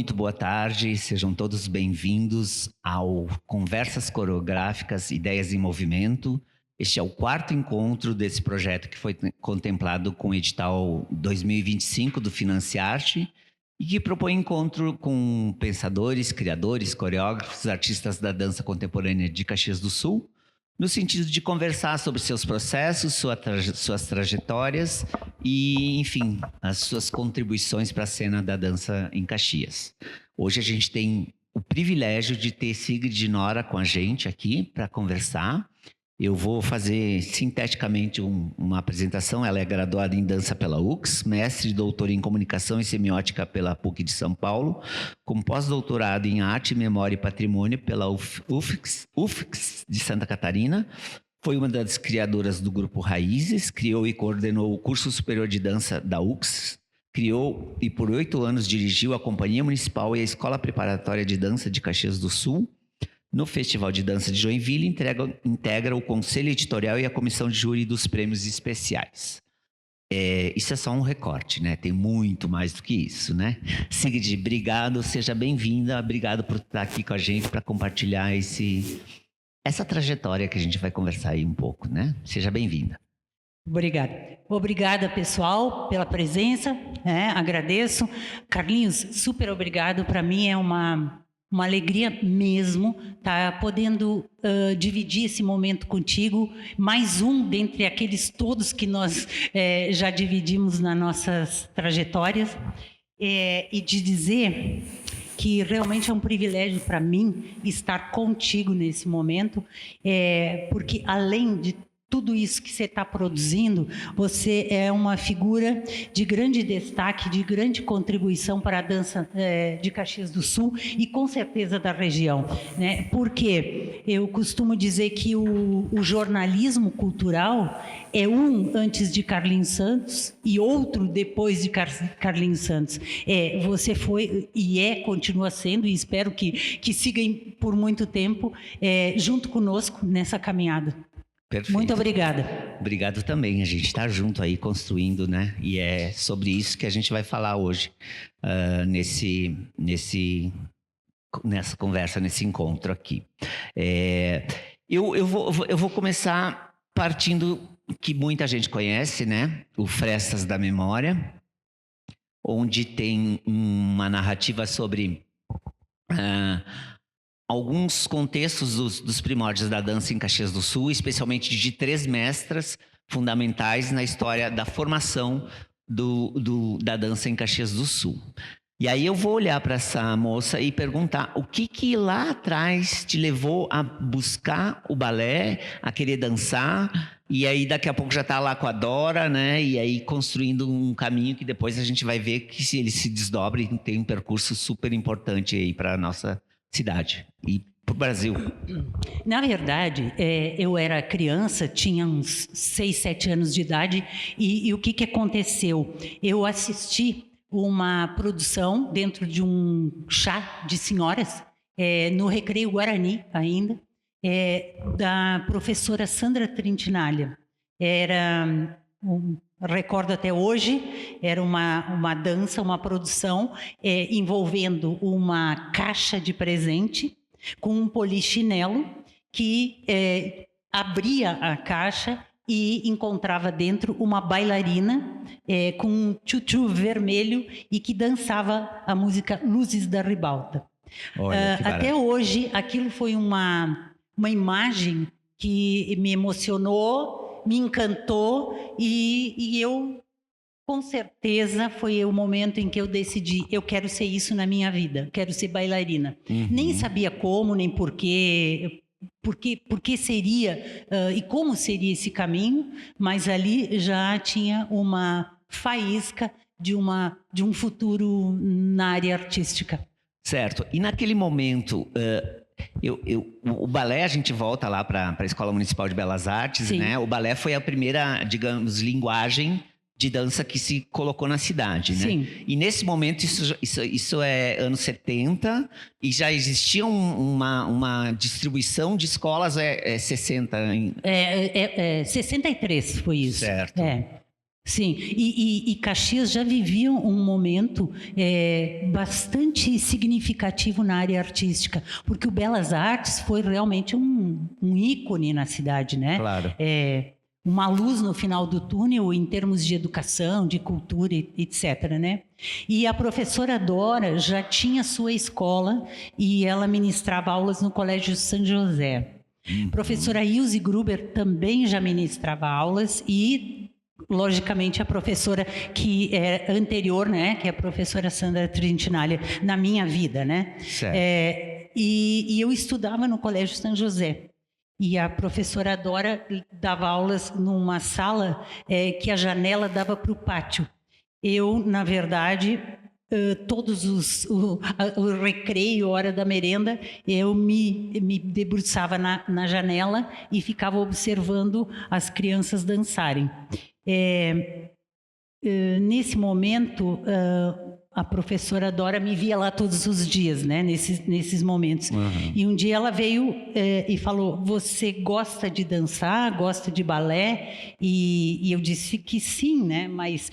muito boa tarde, sejam todos bem-vindos ao Conversas Coreográficas Ideias em Movimento. Este é o quarto encontro desse projeto que foi contemplado com o edital 2025 do Financiarte e que propõe encontro com pensadores, criadores, coreógrafos, artistas da dança contemporânea de Caxias do Sul, no sentido de conversar sobre seus processos, suas trajetórias e, enfim, as suas contribuições para a cena da dança em Caxias. Hoje a gente tem o privilégio de ter Sigrid Nora com a gente aqui para conversar. Eu vou fazer sinteticamente uma apresentação. Ela é graduada em dança pela UX, mestre e doutora em comunicação e semiótica pela PUC de São Paulo, com pós-doutorado em arte, memória e patrimônio pela UFSC de Santa Catarina. Foi uma das criadoras do grupo Raízes, criou e coordenou o curso superior de dança da UX, criou e por 8 anos dirigiu a Companhia Municipal e a Escola Preparatória de Dança de Caxias do Sul. No Festival de Dança de Joinville, integra o Conselho Editorial e a Comissão de Júri dos Prêmios Especiais. Isso é só um recorte, né? Tem muito mais do que isso, né? Sigrid, obrigado, seja bem-vinda. Obrigado por estar aqui com a gente para compartilhar essa trajetória que a gente vai conversar aí um pouco, né? Seja bem-vinda. Obrigada. Obrigada, pessoal, pela presença. Agradeço. Carlinhos, super obrigado. Para mim é uma alegria mesmo estar podendo dividir esse momento contigo, mais um dentre aqueles todos que nós já dividimos nas nossas trajetórias, e de dizer que realmente é um privilégio para mim estar contigo nesse momento, porque além de tudo isso que você está produzindo, você é uma figura de grande destaque, de grande contribuição para a dança de Caxias do Sul e com certeza da região, né? Porque eu costumo dizer que o jornalismo cultural é um antes de Carlinhos Santos e outro depois de Carlinhos Santos. Você foi e continua sendo, e espero que siga por muito tempo junto conosco nessa caminhada. Perfeito. Muito obrigada. Obrigado também, a gente está junto aí construindo, né? E é sobre isso que a gente vai falar hoje, nessa conversa, nesse encontro aqui. Eu vou começar partindo que muita gente conhece, né? O Frestas da Memória, onde tem uma narrativa sobre alguns contextos dos primórdios da dança em Caxias do Sul, especialmente de 3 mestras fundamentais na história da formação da dança em Caxias do Sul. E aí eu vou olhar para essa moça e perguntar o que lá atrás te levou a buscar o balé, a querer dançar, e aí daqui a pouco já está lá com a Dora, né? E aí construindo um caminho que depois a gente vai ver que se ele se desdobra e tem um percurso super importante aí para a nossa cidade e para o Brasil. Na verdade, eu era criança, tinha uns 6, 7 anos de idade, e o que aconteceu? Eu assisti uma produção dentro de um chá de senhoras, no Recreio Guarani ainda, da professora Sandra Trintinaglia. Recordo até hoje, era uma dança, uma produção envolvendo uma caixa de presente com um polichinelo que abria a caixa e encontrava dentro uma bailarina com um tchutchu vermelho e que dançava a música Luzes da Ribalta. Olha, até hoje, aquilo foi uma imagem que me emocionou, me encantou, e eu, com certeza, foi o momento em que eu decidi, eu quero ser isso na minha vida, quero ser bailarina. Uhum. Nem sabia como, nem porquê, porque seria e como seria esse caminho, mas ali já tinha uma faísca de um futuro na área artística. Certo. E naquele momento... o balé, a gente volta lá para a Escola Municipal de Belas Artes, Sim. né? O balé foi a primeira, digamos, linguagem de dança que se colocou na cidade, né? Sim. E nesse momento, isso é anos 70, e já existia uma distribuição de escolas 60. 63 foi isso. Certo. Sim, e Caxias já vivia um momento bastante significativo na área artística, porque o Belas Artes foi realmente um ícone na cidade, né? Claro. Uma luz no final do túnel em termos de educação, de cultura, etc., né? E a professora Dora já tinha sua escola e ela ministrava aulas no Colégio São José. Professora Ilse Gruber também já ministrava aulas e, logicamente, a professora que é anterior, né, que é a professora Sandra Trentinaglia, na minha vida, né? Certo. E eu estudava no Colégio São José. E a professora Dora dava aulas numa sala que a janela dava para o pátio. Eu, na verdade, o recreio, hora da merenda, eu me debruçava na janela e ficava observando as crianças dançarem. Nesse momento, a professora Dora me via lá todos os dias, né, nesses momentos. Uhum. E um dia ela veio e falou: você gosta de dançar, gosta de balé? E eu disse que sim, né, mas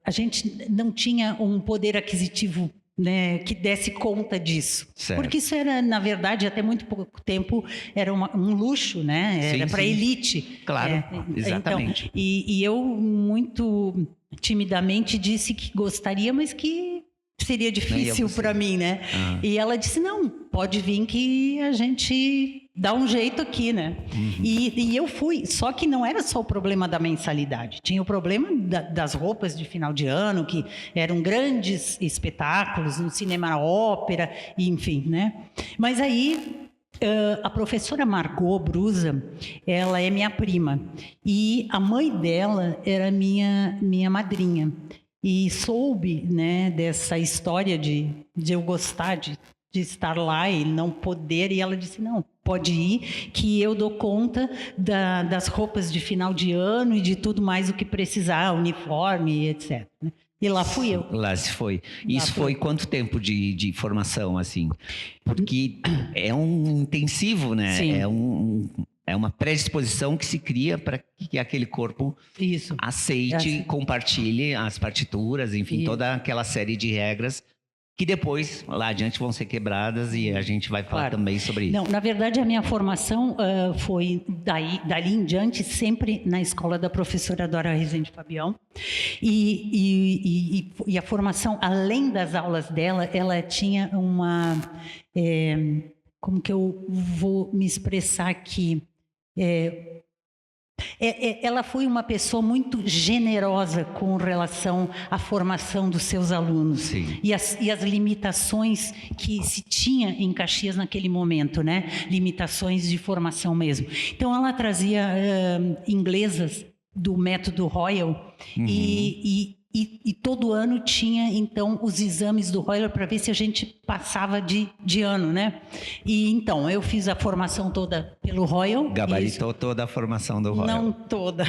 a gente não tinha um poder aquisitivo, né, que desse conta disso. Certo. Porque isso era, na verdade, até muito pouco tempo, era um luxo, né? Era para elite. Claro, exatamente. Então, e eu, muito timidamente, disse que gostaria, mas que seria difícil para mim, né? Ah. E ela disse: não, pode vir que a gente dá um jeito aqui, né? Uhum. E eu fui, só que não era só o problema da mensalidade, tinha o problema das roupas de final de ano, que eram grandes espetáculos no cinema, ópera, enfim, né? Mas aí a professora Margot Brusa, ela é minha prima e a mãe dela era minha madrinha. E soube, né, dessa história de eu gostar de estar lá e não poder, e ela disse: não, pode ir, que eu dou conta das roupas de final de ano e de tudo mais o que precisar, uniforme, etc. E lá fui eu. Lá se foi. Isso foi quanto tempo de formação, assim? Porque é um intensivo, né? Sim. É uma predisposição que se cria para que aquele corpo aceite, compartilhe as partituras, enfim, toda aquela série de regras que depois, lá adiante, vão ser quebradas e a gente vai falar também sobre isso. Não, na verdade, a minha formação foi dali em diante sempre na escola da professora Dora Rezende Fabião. E a formação, além das aulas dela, ela tinha uma... como que eu vou me expressar aqui? Ela foi uma pessoa muito generosa com relação à formação dos seus alunos e as limitações que se tinha em Caxias naquele momento, né? Limitações de formação mesmo. Então ela trazia inglesas do método Royal e todo ano tinha, então, os exames do Royal para ver se a gente passava de ano, né? E, então, eu fiz a formação toda pelo Royal. Gabaritou toda a formação do Royal? Não toda.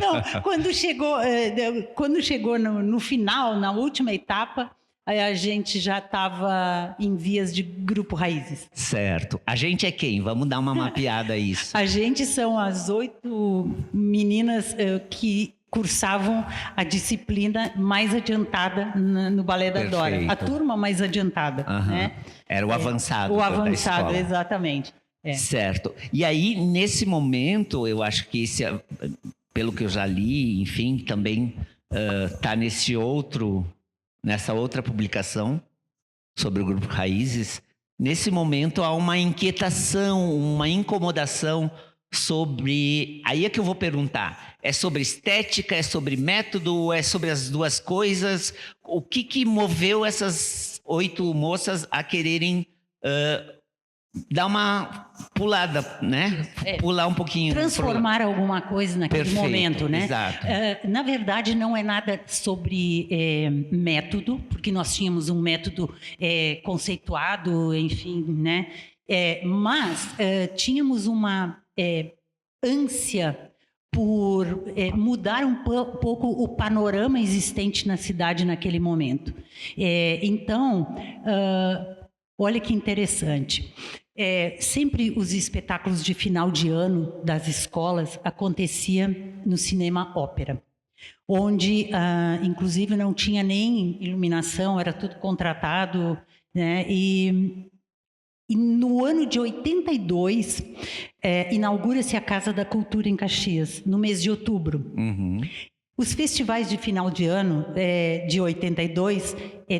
Não, quando chegou no final, na última etapa, a gente já estava em vias de grupo Raízes. Certo. A gente é quem? Vamos dar uma mapeada a isso. A gente são as 8 meninas que cursavam a disciplina mais adiantada no Balé da Dora. A turma mais adiantada. Né? Era o avançado. O avançado, exatamente. Certo. E aí, nesse momento, eu acho que pelo que eu já li, enfim, também está nessa outra publicação sobre o Grupo Raízes. Nesse momento, há uma inquietação, uma incomodação sobre... Aí é que eu vou perguntar. É sobre estética, é sobre método, é sobre as duas coisas? O que moveu essas 8 moças a quererem dar uma pulada, né? Pular um pouquinho. Transformar alguma coisa naquele momento, né? Exato. Na verdade, não é nada sobre método, porque nós tínhamos um método conceituado, enfim, né? Mas tínhamos uma ânsia por mudar um pouco o panorama existente na cidade naquele momento. Então, olha que interessante. Sempre os espetáculos de final de ano das escolas acontecia no Cinema Ópera, onde, inclusive, não tinha nem iluminação, era tudo contratado, né? E no ano de 82, inaugura-se a Casa da Cultura em Caxias, no mês de outubro. Uhum. Os festivais de final de ano de 82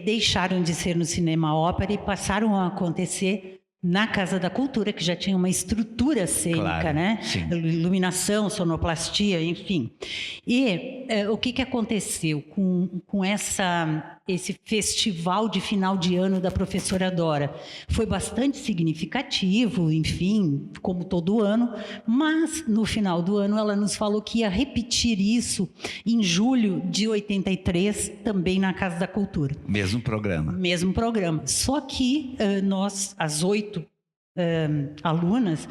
deixaram de ser no Cinema Ópera e passaram a acontecer na Casa da Cultura, que já tinha uma estrutura cênica, Claro, né? sim. Iluminação, sonoplastia, enfim. E o que aconteceu com esse festival de final de ano da professora Dora? Foi bastante significativo, enfim, como todo ano, mas no final do ano ela nos falou que ia repetir isso em julho de 83, também na Casa da Cultura. Mesmo programa. Mesmo programa. Só que nós, as 8 alunas,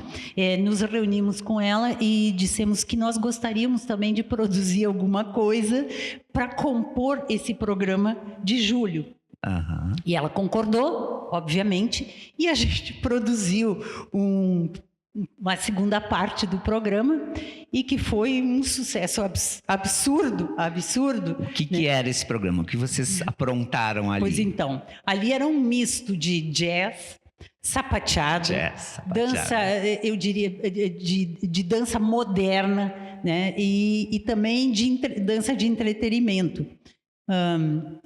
nos reunimos com ela e dissemos que nós gostaríamos também de produzir alguma coisa para compor esse programa de julho. Uhum. E ela concordou, obviamente, e a gente produziu uma segunda parte do programa e que foi um sucesso absurdo. O que era esse programa? O que vocês aprontaram ali? Pois então, ali era um misto de jazz, sapateado, dança, eu diria, de dança moderna, né? E também de dança de entretenimento,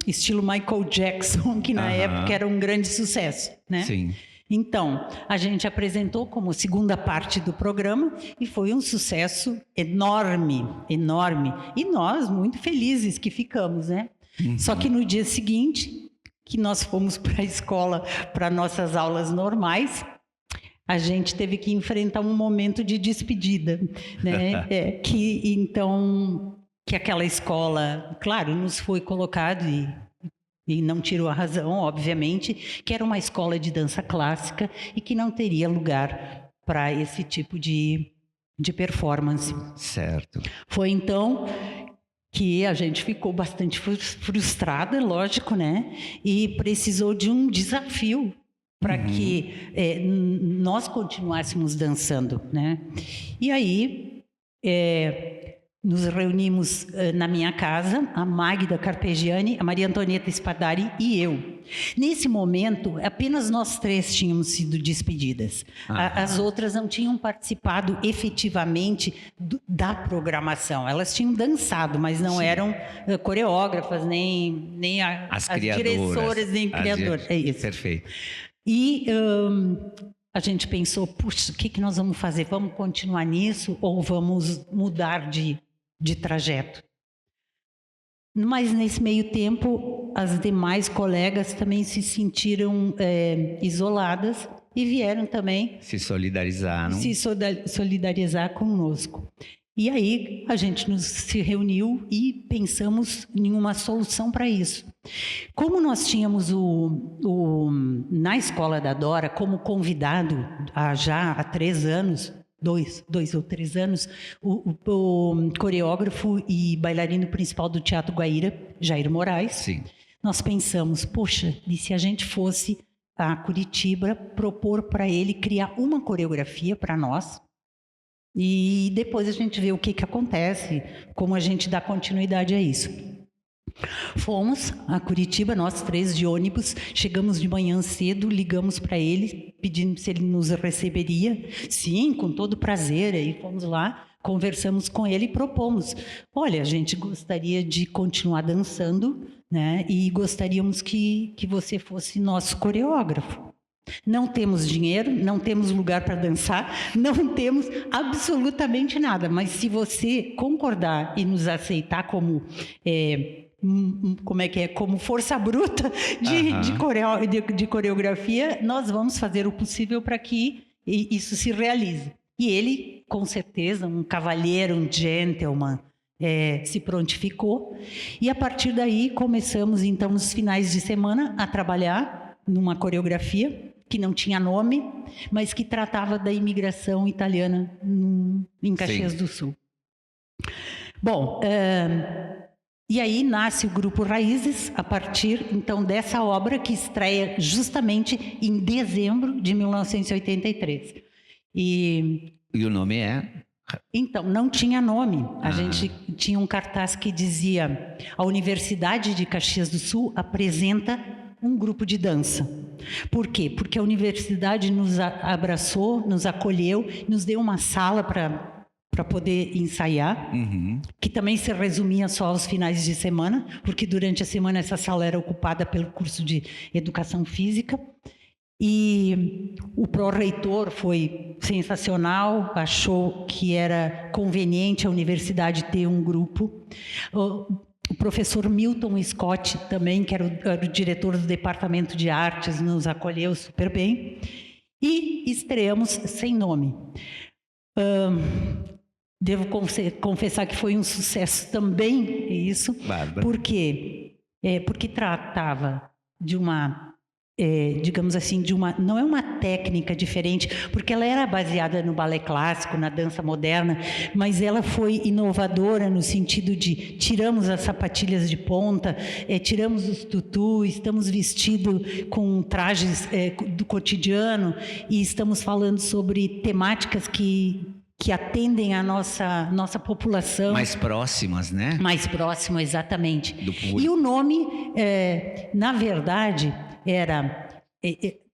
estilo Michael Jackson, que na época era um grande sucesso, né? Sim. Então, a gente apresentou como segunda parte do programa e foi um sucesso enorme, enorme. E nós muito felizes que ficamos, né? Uhum. Só que no dia seguinte, que nós fomos para a escola, para nossas aulas normais, a gente teve que enfrentar um momento de despedida, né? Que aquela escola, claro, nos foi colocado e não tirou a razão, obviamente, que era uma escola de dança clássica e que não teria lugar para esse tipo de performance. Certo. Foi então que a gente ficou bastante frustrada, lógico, né? E precisou de um desafio para que nós continuássemos dançando, né? E aí nos reunimos na minha casa, a Magda Carpegiani, a Maria Antonieta Spadari e eu. Nesse momento, apenas nós 3 tínhamos sido despedidas. As outras não tinham participado efetivamente da programação. Elas tinham dançado, mas não eram coreógrafas, nem as direçoras, nem criadoras. É isso. Perfeito. E a gente pensou, puxa, o que nós vamos fazer? Vamos continuar nisso ou vamos mudar de trajeto? Mas nesse meio tempo, as demais colegas também se sentiram isoladas e vieram também se solidarizaram. Se solidarizar conosco. E aí a gente se reuniu e pensamos em uma solução para isso. Como nós tínhamos na escola da Dora como convidado já há 3 anos, 2 ou 3 anos, o coreógrafo e bailarino principal do Teatro Guaíra, Jair Moraes. Sim. Nós pensamos, poxa, e se a gente fosse a Curitiba propor para ele criar uma coreografia para nós? E depois a gente vê o que acontece, como a gente dá continuidade a isso. Fomos a Curitiba, nós 3 de ônibus, chegamos de manhã cedo, ligamos para ele, pedindo se ele nos receberia. Sim, com todo prazer, aí fomos lá, conversamos com ele e propomos. Olha, a gente gostaria de continuar dançando, né? E gostaríamos que você fosse nosso coreógrafo. Não temos dinheiro, não temos lugar para dançar, não temos absolutamente nada. Mas se você concordar e nos aceitar como como força bruta de coreografia, nós vamos fazer o possível para que isso se realize. E ele, com certeza, um cavalheiro, um gentleman, se prontificou. E a partir daí começamos, então, nos finais de semana, a trabalhar numa coreografia que não tinha nome, mas que tratava da imigração italiana em Caxias do Sul. Bom, E aí nasce o Grupo Raízes, a partir, então, dessa obra que estreia justamente em dezembro de 1983. E o nome é? Então, não tinha nome. A gente tinha um cartaz que dizia: a Universidade de Caxias do Sul apresenta um grupo de dança. Por quê? Porque a universidade nos abraçou, nos acolheu, nos deu uma sala para poder ensaiar, que também se resumia só aos finais de semana, porque durante a semana essa sala era ocupada pelo curso de Educação Física. E o pró-reitor foi sensacional, achou que era conveniente a universidade ter um grupo. O professor Milton Scott também, que era o diretor do Departamento de Artes, nos acolheu super bem. E estreamos sem nome. Devo confessar que foi um sucesso também, isso. Bárbara. Por quê? Porque tratava de uma, digamos assim, não é uma técnica diferente, porque ela era baseada no balé clássico, na dança moderna, mas ela foi inovadora no sentido de tiramos as sapatilhas de ponta, tiramos os tutus, estamos vestidos com trajes do cotidiano e estamos falando sobre temáticas que atendem a nossa população. Mais próximas, né? Mais próximo, exatamente. Do público. E o nome, na verdade,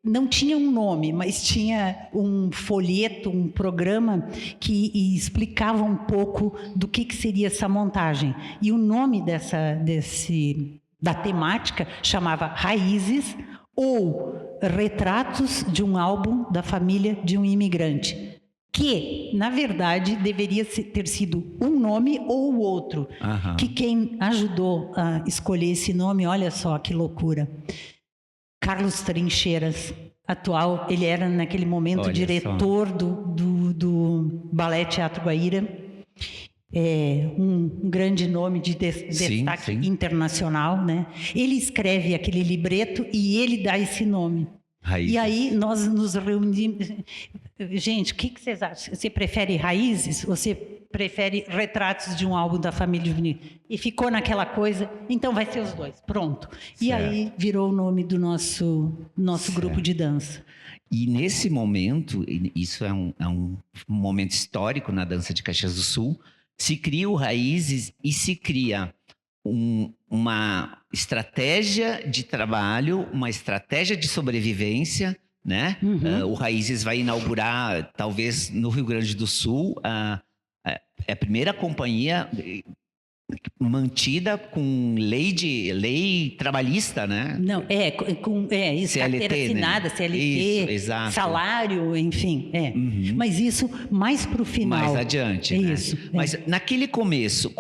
não tinha um nome, mas tinha um folheto, um programa que explicava um pouco do que seria essa montagem. E o nome da temática chamava Raízes, ou Retratos de um Álbum da Família de um Imigrante, que, na verdade, deveria ter sido um nome ou o outro. Que quem ajudou a escolher esse nome, olha só que loucura, Carlos Trincheiras, atual, ele era naquele momento diretor do Balé Teatro Guaíra, um grande nome de destaque internacional, né? Ele escreve aquele libreto e ele dá esse nome. Raízes. E aí nós nos reunimos. Gente, o que vocês acham? Você prefere Raízes? Você prefere Retratos de um Álbum da Família Juvenil? E ficou naquela coisa, então vai ser os dois, pronto. Certo. E aí virou o nome do nosso grupo de dança. E nesse momento, isso é um momento histórico na dança de Caxias do Sul, se cria o Raízes e se cria uma estratégia de trabalho, uma estratégia de sobrevivência, né? O Raízes vai inaugurar, talvez no Rio Grande do Sul, a primeira companhia mantida com lei trabalhista, né? Não, isso, CLT, carteira assinada, né? CLT, isso, salário, enfim, Mas isso mais para o final. Mais adiante, né? Isso. Mas naquele começo,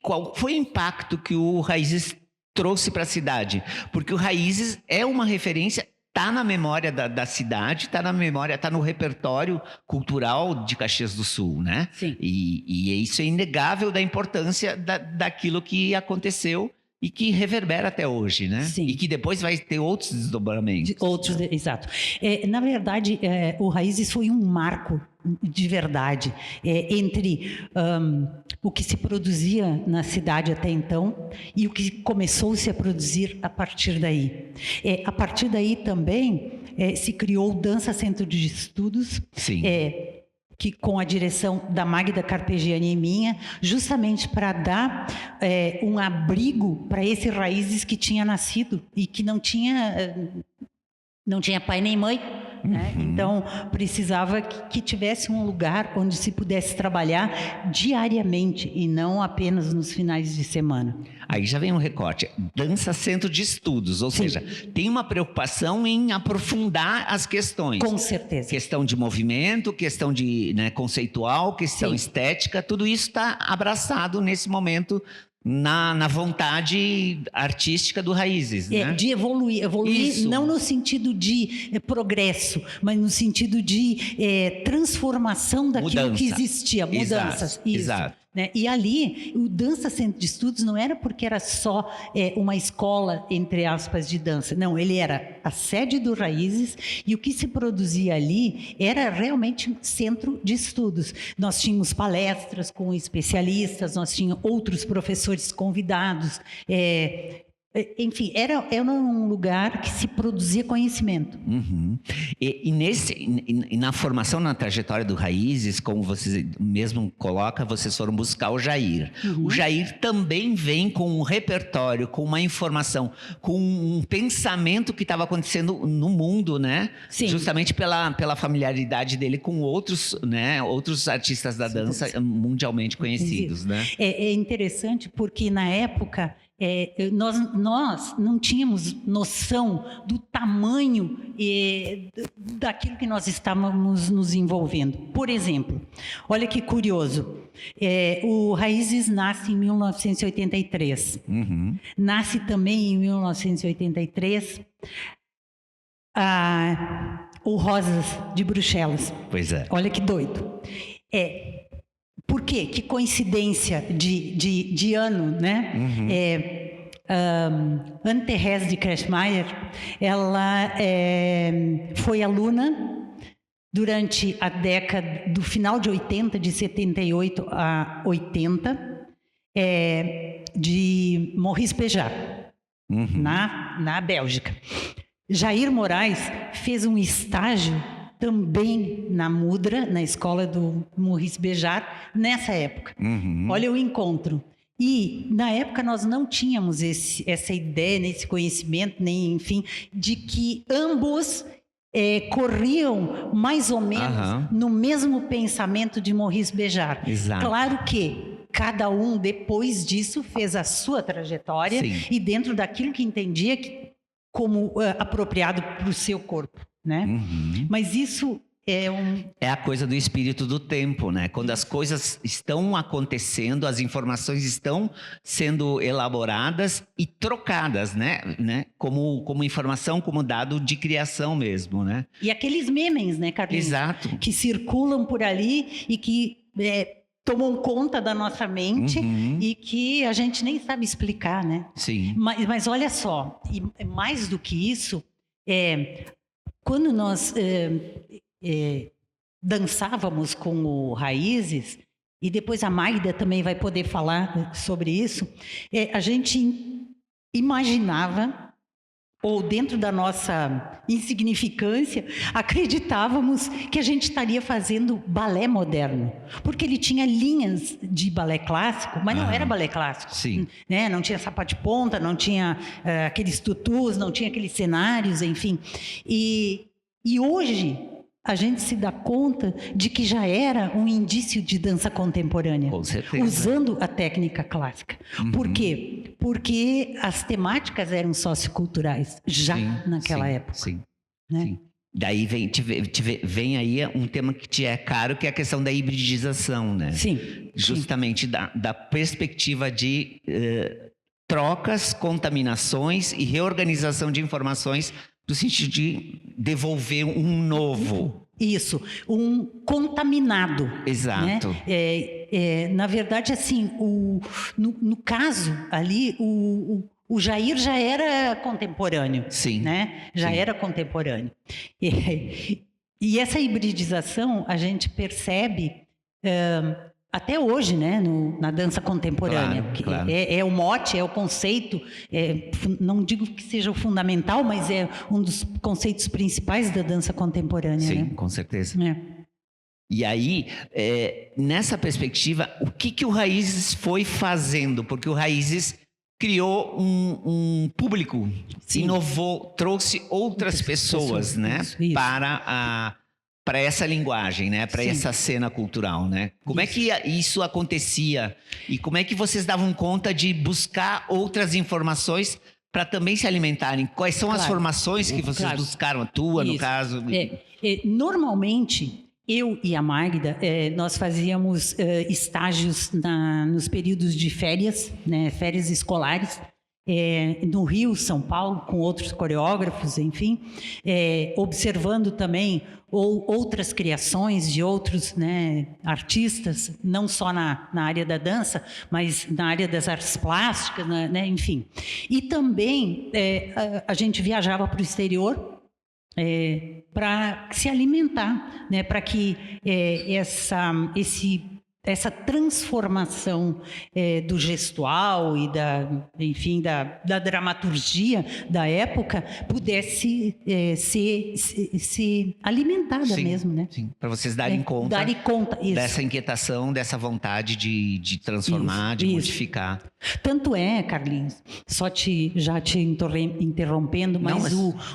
qual foi o impacto que o Raízes trouxe para a cidade? Porque o Raízes é uma referência, está na memória da cidade, está no repertório cultural de Caxias do Sul, né? Sim. E isso é inegável da importância daquilo que aconteceu e que reverbera até hoje, né? Sim. E que depois vai ter outros desdobramentos. Exato. Na verdade, o Raízes foi um marco de verdade entre o que se produzia na cidade até então e o que começou-se a produzir a partir daí. A partir daí também se criou o Dança Centro de Estudos, Sim. Que com a direção da Magda Carpegiani e minha, justamente para dar um abrigo para esse Raízes que tinha nascido e que não tinha pai nem mãe. Né? Então, precisava que tivesse um lugar onde se pudesse trabalhar diariamente e não apenas nos finais de semana. Aí já vem um recorte. Dança Centro de Estudos, ou seja, tem uma preocupação em aprofundar as questões. Com certeza. Questão de movimento, questão de conceitual, questão estética, tudo isso está abraçado nesse momento na vontade artística do Raízes, né? De evoluir Isso. Não no sentido de progresso, mas no sentido de transformação daquilo que existia, mudanças. Exato. né? E ali, o Dança Centro de Estudos não era porque era só uma escola, entre aspas, de dança. Não, ele era a sede do Raízes e o que se produzia ali era realmente um centro de estudos. Nós tínhamos palestras com especialistas, nós tínhamos outros professores convidados, enfim, era um lugar que se produzia conhecimento. Uhum. E na formação, na trajetória do Raízes, como você mesmo coloca, vocês foram buscar o Jair. Uhum. O Jair também vem com um repertório, com uma informação, com um pensamento que estava acontecendo no mundo, né? Sim. Justamente pela familiaridade dele com outros, né? Outros artistas da dança mundialmente conhecidos, né? É interessante porque na época nós não tínhamos noção do tamanho daquilo que nós estávamos nos envolvendo. Por exemplo, olha que curioso, o Raízes nasce em 1983. Uhum. Nasce também em 1983 o Rosas de Bruxelas. Pois é. Olha que doido. Por quê? Que coincidência de ano, né? Uhum. Anne-Thérèse de Kretschmayr, ela foi aluna durante a década do final de 80, de 78 a 80, de Maurice Béjart, uhum. na Bélgica. Jair Moraes fez um estágio também na Mudra, na escola do Maurice Béjart, nessa época. Uhum. Olha o encontro. E, na época, nós não tínhamos essa ideia, esse conhecimento, nem, enfim, de que ambos corriam mais ou menos no mesmo pensamento de Maurice Béjart. Exato. Claro que cada um, depois disso, fez a sua trajetória. Sim. E dentro daquilo que entendia como apropriado para o seu corpo. Né? Uhum. Mas isso é a coisa do espírito do tempo, né? Quando as coisas estão acontecendo, as informações estão sendo elaboradas e trocadas, né? Como informação, como dado de criação mesmo, né? E aqueles memes, né, Carlinhos? Exato. Que circulam por ali e que tomam conta da nossa mente, uhum. E que a gente nem sabe explicar, né? Sim. Mas olha só, e mais do que isso, quando nós dançávamos com o Raízes, e depois a Magda também vai poder falar sobre isso, a gente imaginava, ou dentro da nossa insignificância, acreditávamos que a gente estaria fazendo balé moderno. Porque ele tinha linhas de balé clássico, mas não era balé clássico. Sim. Né? Não tinha sapato de ponta, não tinha aqueles tutus, não tinha aqueles cenários, enfim. E hoje a gente se dá conta de que já era um indício de dança contemporânea. Com certeza. Usando a técnica clássica. Uhum. Por quê? Porque as temáticas eram socioculturais, já naquela época. Sim, né? Sim. Daí vem aí um tema que te é caro, que é a questão da hibridização, né? Sim. Justamente da perspectiva de trocas, contaminações e reorganização de informações no sentido de devolver um novo. Isso, um contaminado. Exato. Né? Na verdade, assim, no caso ali, o Jair já era contemporâneo. Sim. Né? Já era contemporâneo. E essa hibridização a gente percebe até hoje, né, na dança contemporânea. Claro. É o mote, é o conceito, não digo que seja o fundamental, mas é um dos conceitos principais da dança contemporânea. Sim, né? Com certeza. E aí, nessa perspectiva, o que o Raízes foi fazendo? Porque o Raízes criou um público, inovou, trouxe outras pessoas, né, isso. Para essa linguagem, né? Para essa cena cultural, né? Como é que isso acontecia? E como é que vocês davam conta de buscar outras informações para também se alimentarem? Quais são as formações que vocês buscaram? A tua, no caso? Normalmente, eu e a Magda, nós fazíamos estágios nos períodos de férias, né? Férias escolares. no Rio, São Paulo, com outros coreógrafos, enfim, observando também outras criações de outros, né, artistas, não só na área da dança, mas na área das artes plásticas, né, enfim. E também a gente viajava para o exterior para se alimentar, né, para que essa transformação do gestual e da dramaturgia da época pudesse ser alimentada, sim, mesmo, né? Sim, para vocês darem conta dessa inquietação, dessa vontade de transformar, de modificar. Tanto Carlinhos, já te interrompendo, mas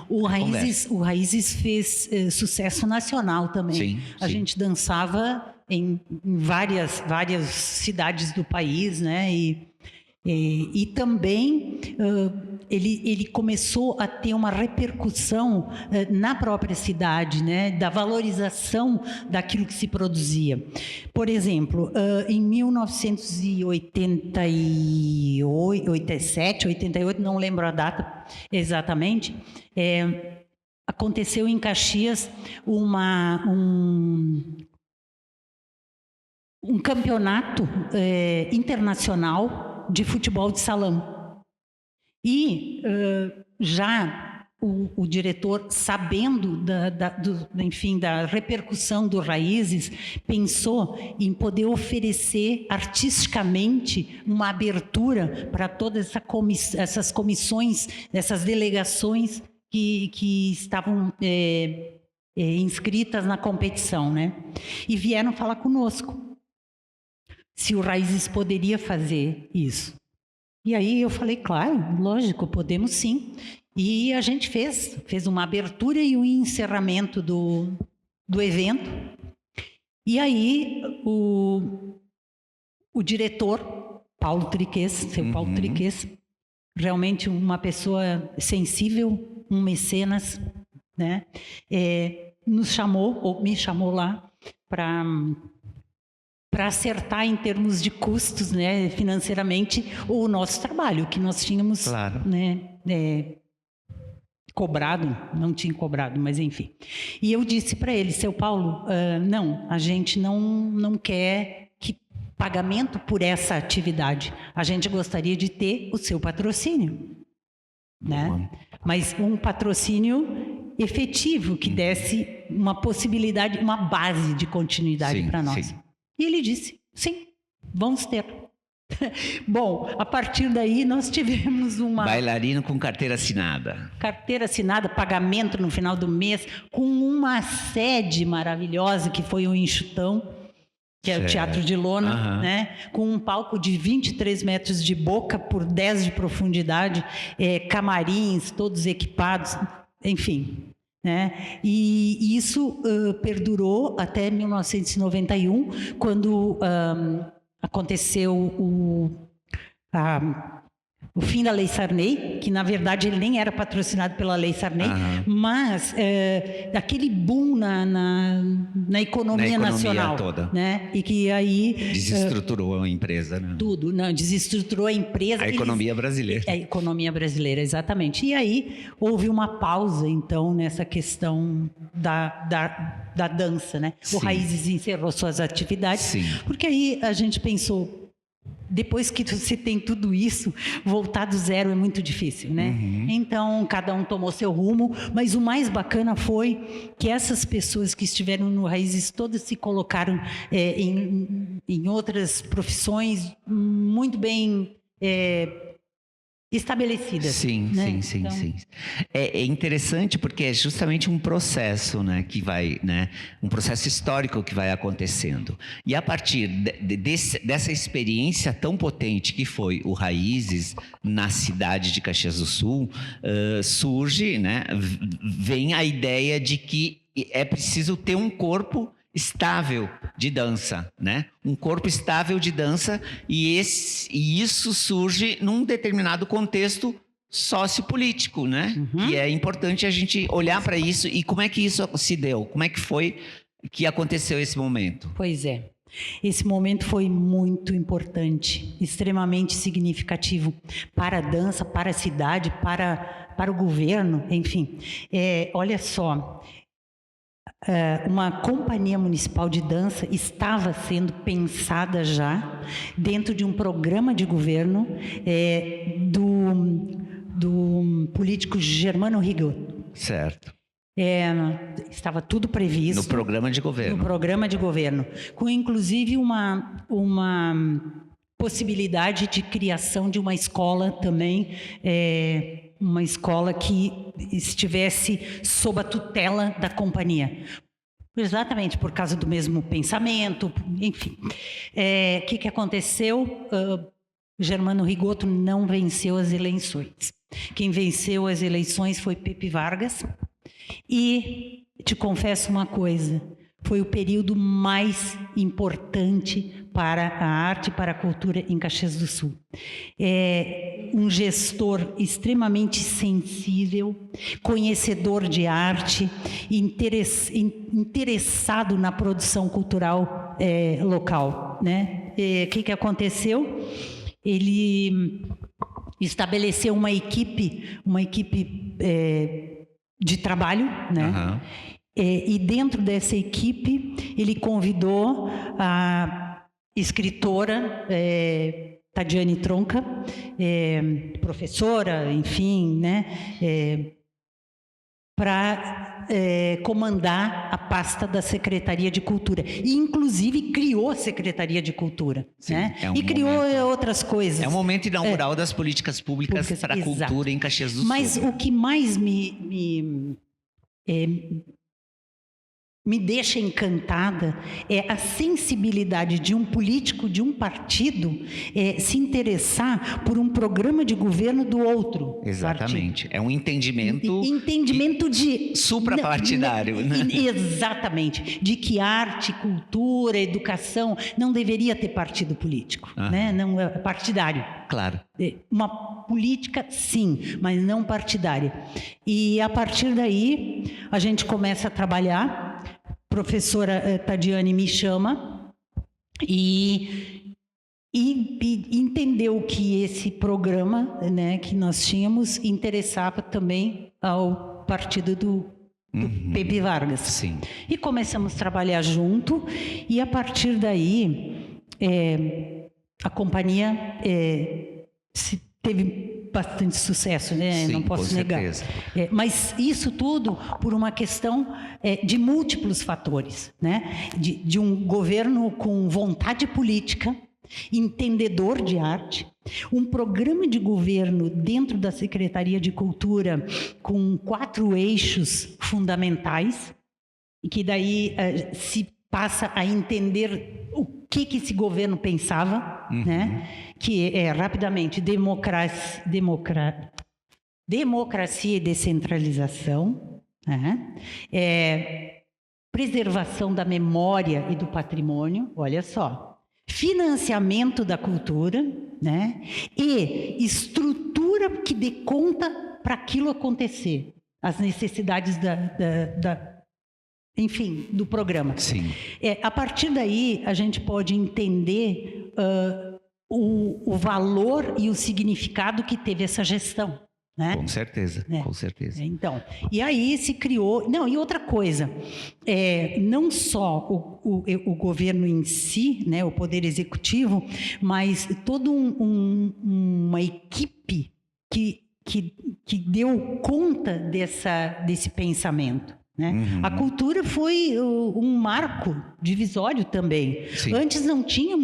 o Raízes fez sucesso nacional também. Sim, a gente dançava em várias cidades do país, né? E também ele começou a ter uma repercussão na própria cidade, né? Da valorização daquilo que se produzia. Por exemplo, em 1987, 88, não lembro a data exatamente, aconteceu em Caxias um campeonato internacional de futebol de salão. E já o diretor, sabendo da repercussão do Raízes, pensou em poder oferecer artisticamente uma abertura para todas essas comissões, essas delegações que estavam inscritas na competição, né? E vieram falar conosco se o Raízes poderia fazer isso. E aí eu falei, claro, lógico, podemos sim. E a gente fez uma abertura e um encerramento do evento. E aí o diretor, Paulo Triquez, Paulo Triquez, realmente uma pessoa sensível, um mecenas, né? Nos chamou, ou me chamou lá, para acertar em termos de custos, né, financeiramente, o nosso trabalho, que nós tínhamos, claro, né, cobrado, não tinha cobrado, mas enfim. E eu disse para ele, seu Paulo, não, a gente não quer pagamento por essa atividade. A gente gostaria de ter o seu patrocínio, né? Mas um patrocínio efetivo que desse uma possibilidade, uma base de continuidade para nós. Sim. E ele disse, sim, vamos ter. Bom, a partir daí nós tivemos uma... Bailarino com carteira assinada. Carteira assinada, pagamento no final do mês, com uma sede maravilhosa que foi o Enxutão, que é o Teatro de Lona, né? Com um palco de 23 metros de boca por 10 de profundidade, camarins todos equipados, enfim... né? E isso perdurou até 1991, quando aconteceu o fim da Lei Sarney, que na verdade ele nem era patrocinado pela Lei Sarney, mas aquele boom na economia nacional toda, né? E que aí desestruturou a empresa, né? Tudo, não, desestruturou a empresa, a economia brasileira. A economia brasileira, exatamente. E aí houve uma pausa, então, nessa questão da dança, né? Sim. O Raízes encerrou suas atividades, sim, porque aí a gente pensou, depois que você tem tudo isso, voltar do zero é muito difícil, né? Então, cada um tomou seu rumo, mas o mais bacana foi que essas pessoas que estiveram no Raízes todas se colocaram em outras profissões muito bem estabelecidas. Sim, né? Sim. É interessante porque é justamente um processo, né, que vai, né, um processo histórico que vai acontecendo. E a partir dessa experiência tão potente que foi o Raízes na cidade de Caxias do Sul, surge, né, vem a ideia de que é preciso ter um corpo estável de dança, né? Um corpo estável de dança e isso surge num determinado contexto sociopolítico, né? E é importante a gente olhar para isso e como é que isso se deu, como é que foi que aconteceu esse momento. Pois é. Esse momento foi muito importante, extremamente significativo para a dança, para a cidade, para o governo, enfim. Olha só, uma companhia municipal de dança estava sendo pensada já dentro de um programa de governo do político Germano Rigoto. Certo. Estava tudo previsto. No programa de governo. No programa de governo. Com, inclusive, uma possibilidade de criação de uma escola também, uma escola que estivesse sob a tutela da companhia. Exatamente, por causa do mesmo pensamento, enfim. O que aconteceu? Germano Rigoto não venceu as eleições. Quem venceu as eleições foi Pepe Vargas. E te confesso uma coisa, foi o período mais importante para a arte e para a cultura em Caxias do Sul. Um gestor extremamente sensível, conhecedor de arte, interessado na produção cultural local, né? Que aconteceu? Ele estabeleceu uma equipe de trabalho, né? Uhum. E dentro dessa equipe ele convidou a escritora Tadiane Tronca, professora, enfim, né? Para comandar a pasta da Secretaria de Cultura. E, inclusive, criou a Secretaria de Cultura. Sim, né? E criou outras coisas. É o momento inaugural das políticas públicas para a cultura em Caxias do Sul. Mas o que mais me deixa encantada é a sensibilidade de um político, de um partido, se interessar por um programa de governo do outro. Exatamente. Partido. É um entendimento de suprapartidário. Né? Exatamente. De que arte, cultura, educação não deveria ter partido político, né? Não é partidário. Claro. Uma política, sim, mas não partidária. E a partir daí a gente começa a trabalhar. Professora Tadiane me chama e entendeu que esse programa, né, que nós tínhamos interessava também ao partido do Pepe Vargas. Sim. E começamos a trabalhar junto e a partir daí a companhia teve bastante sucesso, né? Sim, não posso negar. Mas isso tudo por uma questão de múltiplos fatores, né? De um governo com vontade política, entendedor de arte, um programa de governo dentro da Secretaria de Cultura com 4 eixos fundamentais, e que daí se passa a entender o que esse governo pensava, né? Que rapidamente democracia e descentralização, né? Preservação da memória e do patrimônio, olha só, financiamento da cultura, né? E estrutura que dê conta para aquilo acontecer, as necessidades enfim, do programa. Sim. A partir daí, a gente pode entender o valor e o significado que teve essa gestão. Né? Com certeza, com certeza. Então, e aí se criou... Não, e outra coisa, não só o governo em si, né, o Poder Executivo, mas toda uma equipe que deu conta desse pensamento. Né? A cultura foi um marco divisório também. Sim. Antes não tinha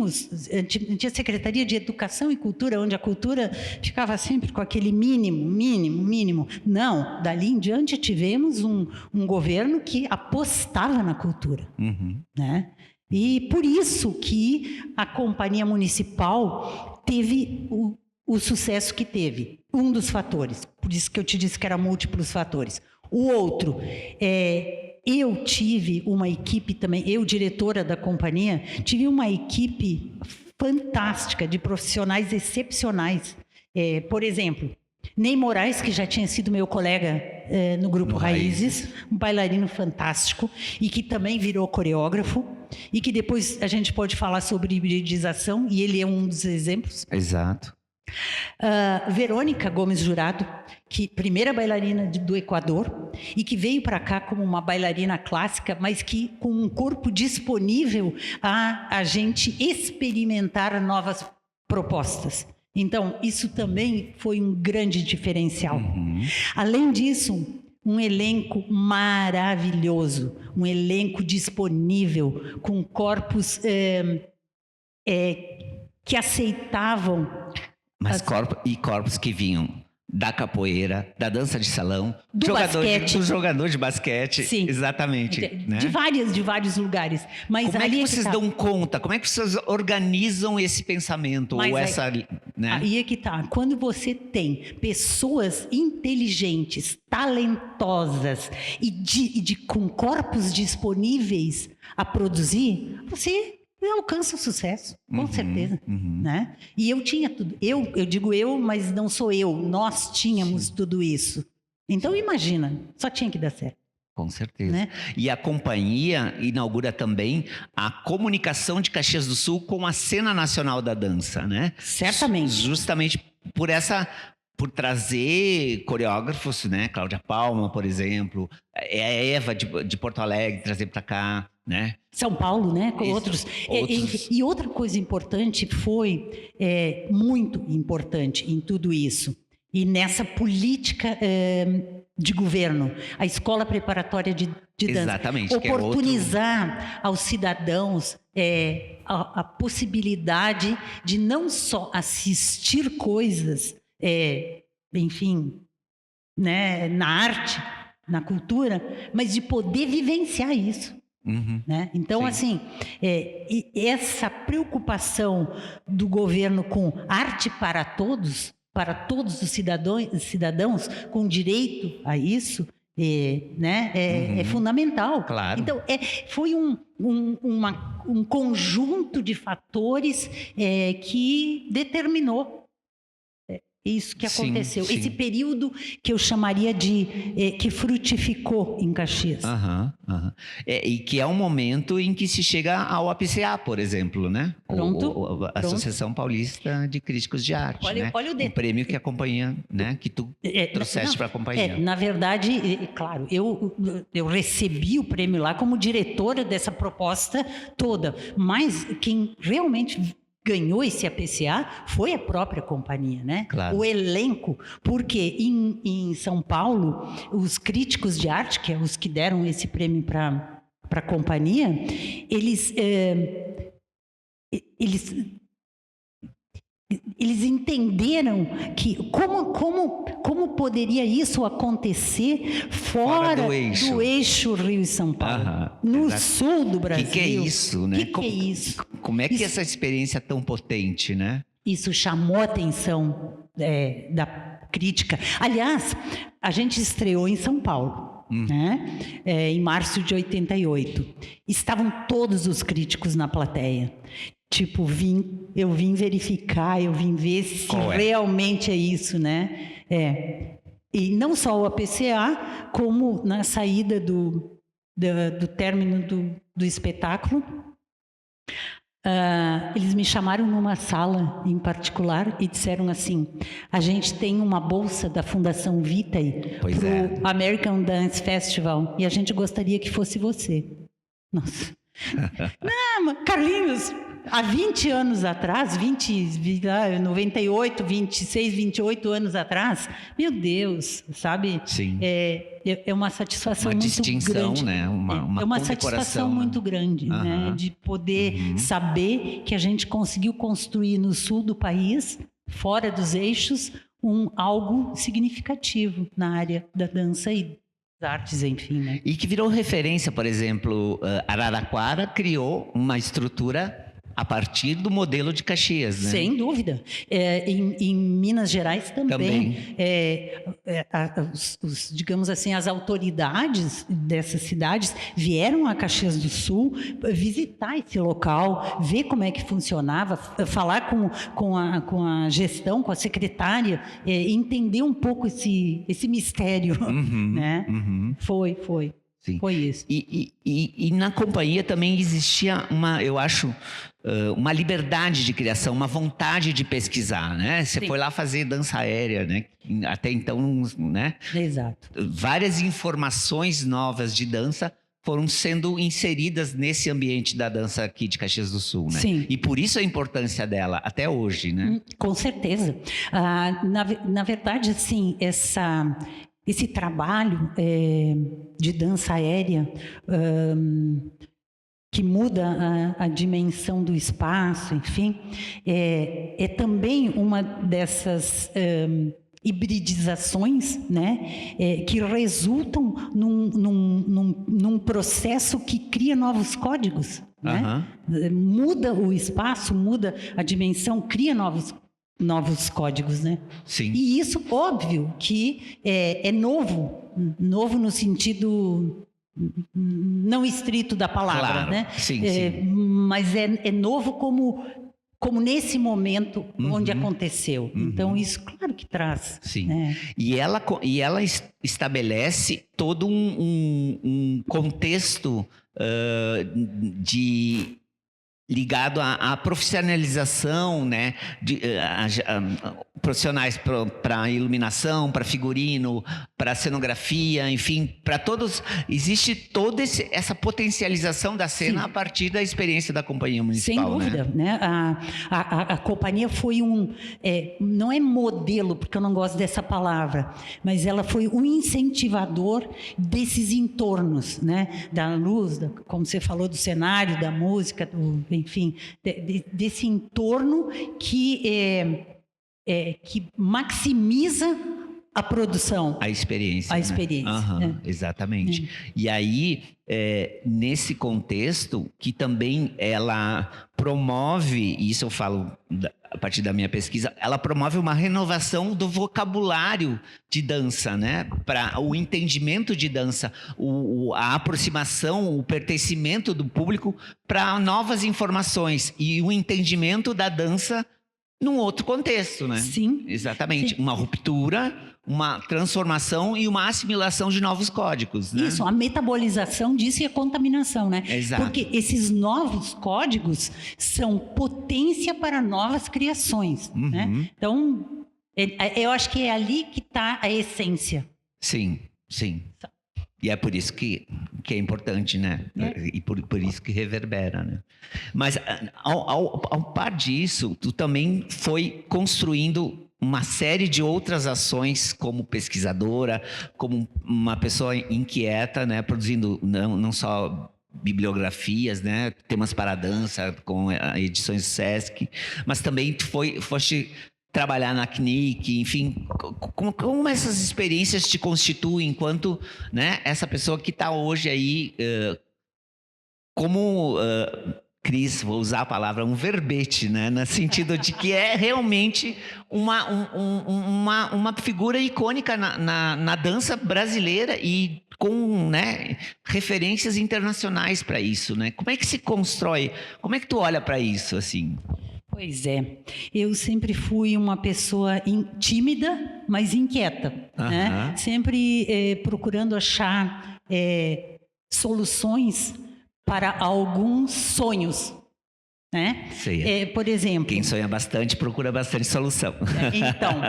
Secretaria de Educação e Cultura, onde a cultura ficava sempre com aquele mínimo. Não, dali em diante tivemos um governo que apostava na cultura. Né? E por isso que a Companhia Municipal teve o sucesso que teve. Um dos fatores, por isso que eu te disse que eram múltiplos fatores. O outro, eu tive uma equipe também, eu, diretora da companhia, tive uma equipe fantástica, de profissionais excepcionais. Por exemplo, Ney Moraes, que já tinha sido meu colega no Grupo Raízes, um bailarino fantástico e que também virou coreógrafo. e que depois a gente pode falar sobre hibridização, e ele é um dos exemplos. Exato. Verônica Gomes Jurado, que primeira bailarina do Equador e que veio para cá como uma bailarina clássica, mas que com um corpo disponível a gente experimentar novas propostas. Então, isso também foi um grande diferencial. Além disso, um elenco maravilhoso, um elenco disponível, com corpos que aceitavam. Mas corpos que vinham da capoeira, da dança de salão, do jogador de basquete. Sim. Exatamente. Né? De vários lugares. Mas como é que vocês dão conta? Como é que vocês organizam esse pensamento? Mas ou essa, né? Aí é que tá. Quando você tem pessoas inteligentes, talentosas e com corpos disponíveis a produzir, você alcança o sucesso, com certeza, né? E eu tinha tudo. Eu digo eu, mas não sou eu. Nós tínhamos tudo isso. Então imagina, só tinha que dar certo. Com certeza. Né? E a companhia inaugura também a comunicação de Caxias do Sul com a cena nacional da dança, né? Certamente. Justamente por trazer coreógrafos, né? Cláudia Palma, por exemplo, a Eva de Porto Alegre, trazer para cá, né? São Paulo, né? Com outros. E outra coisa importante foi, muito importante em tudo isso, e nessa política de governo, a escola preparatória de dança. Exatamente. Oportunizar aos cidadãos a possibilidade de não só assistir coisas, enfim, né, na arte, na cultura, mas de poder vivenciar isso. Né? Então, assim, essa preocupação do governo com arte para todos os cidadãos com direito a isso, né, é fundamental. Claro. Então, foi um conjunto de fatores que determinou isso que aconteceu. Sim. Esse período que eu chamaria de que frutificou em Caxias. E que é um momento em que se chega ao APCA, por exemplo, né? Pronto. Associação Paulista de Críticos de Arte. Olha, né? olha o prêmio que a companhia, né? Que tu trouxeste para a companhia. Na verdade, claro, eu recebi o prêmio lá como diretora dessa proposta toda, mas quem realmente ganhou esse APCA foi a própria companhia, né? Claro. O elenco, porque em São Paulo, os críticos de arte, que é os que deram esse prêmio para a companhia, eles entenderam que como poderia isso acontecer fora do eixo Rio e São Paulo, no sul do Brasil. Que é isso, né? Que é isso? Como é que essa experiência é tão potente, né? Isso chamou a atenção da crítica. Aliás, a gente estreou em São Paulo, né? Em março de 88. Estavam todos os críticos na plateia. Tipo, eu vim verificar, eu vim ver se realmente é isso, né? E não só o APCA, como na saída do término do espetáculo, eles me chamaram numa sala em particular e disseram assim: a gente tem uma bolsa da Fundação Vitae para o American Dance Festival e a gente gostaria que fosse você. Nossa. Não, Carlinhos, há 20 anos atrás, 98, 26, 28 anos atrás, meu Deus, sabe? Sim. É uma satisfação muito distinção, grande. Né? Uma satisfação muito grande, né? De poder saber que a gente conseguiu construir no sul do país, fora dos eixos, algo significativo na área da dança e artes, enfim, né? E que virou referência, por exemplo, Araraquara criou uma estrutura a partir do modelo de Caxias, né? Sem dúvida. Em Minas Gerais também. Digamos assim, as autoridades dessas cidades vieram a Caxias do Sul visitar esse local, ver como é que funcionava, falar com a gestão, com a secretária, entender um pouco esse mistério, né? Foi. sim. Foi isso. E na companhia também existia eu acho, uma liberdade de criação, uma vontade de pesquisar, né? Você foi lá fazer dança aérea, né? Até então, né? Exato. Várias informações novas de dança foram sendo inseridas nesse ambiente da dança aqui de Caxias do Sul, né? Sim. E por isso a importância dela até hoje, né? Com certeza. Na verdade, assim, esse trabalho de dança aérea que muda a dimensão do espaço, enfim, é também uma dessas hibridizações, né, que resultam num processo que cria novos códigos, né? Muda o espaço, muda a dimensão, cria novos códigos, né? Sim. E isso, óbvio, que é novo no sentido não estrito da palavra, claro. né? Sim, sim. Mas é novo como nesse momento onde aconteceu. Então, isso, claro que traz. Sim. Né? E ela estabelece todo um contexto ligado à profissionalização, né, de profissionais para iluminação, para figurino, para cenografia, enfim, para todos. Existe toda essa potencialização da cena Sim. a partir da experiência da Companhia Municipal. Sem dúvida, né? A companhia foi não é modelo, porque eu não gosto dessa palavra, mas ela foi um incentivador desses entornos, né? Da luz, como você falou, do cenário, da música, enfim, desse entorno que maximiza a produção. A experiência. A experiência. Né? Exatamente. E aí, nesse contexto, que também ela promove, e isso eu falo a partir da minha pesquisa, ela promove uma renovação do vocabulário de dança, né? Para o entendimento de dança, a aproximação, o pertencimento do público para novas informações e o entendimento da dança num outro contexto, né? Sim. Exatamente. Sim. Uma ruptura, uma transformação e uma assimilação de novos códigos, né? Isso, a metabolização disso e a contaminação, né? Exato. Porque esses novos códigos são potência para novas criações, né? Então, eu acho que é ali que está a essência. Sim, sim. E é por isso que é importante, né? E por isso que reverbera, né? Mas, ao par disso, tu também foi construindo uma série de outras ações como pesquisadora, como uma pessoa inquieta, né? Produzindo não só bibliografias, né? Temas para dança, com edições do Sesc, mas também tu foste trabalhar na CNIC, enfim, como essas experiências te constituem enquanto, né, essa pessoa que está hoje aí como, Cris, vou usar a palavra, um verbete, né, no sentido de que é realmente uma figura icônica na dança brasileira e com, né, referências internacionais para isso, né? Como é que se constrói? Como é que tu olha para isso, assim? Pois é, eu sempre fui uma pessoa tímida, mas inquieta, né? Sempre procurando achar soluções para alguns sonhos, né? Por exemplo... Quem sonha bastante procura bastante solução. Então,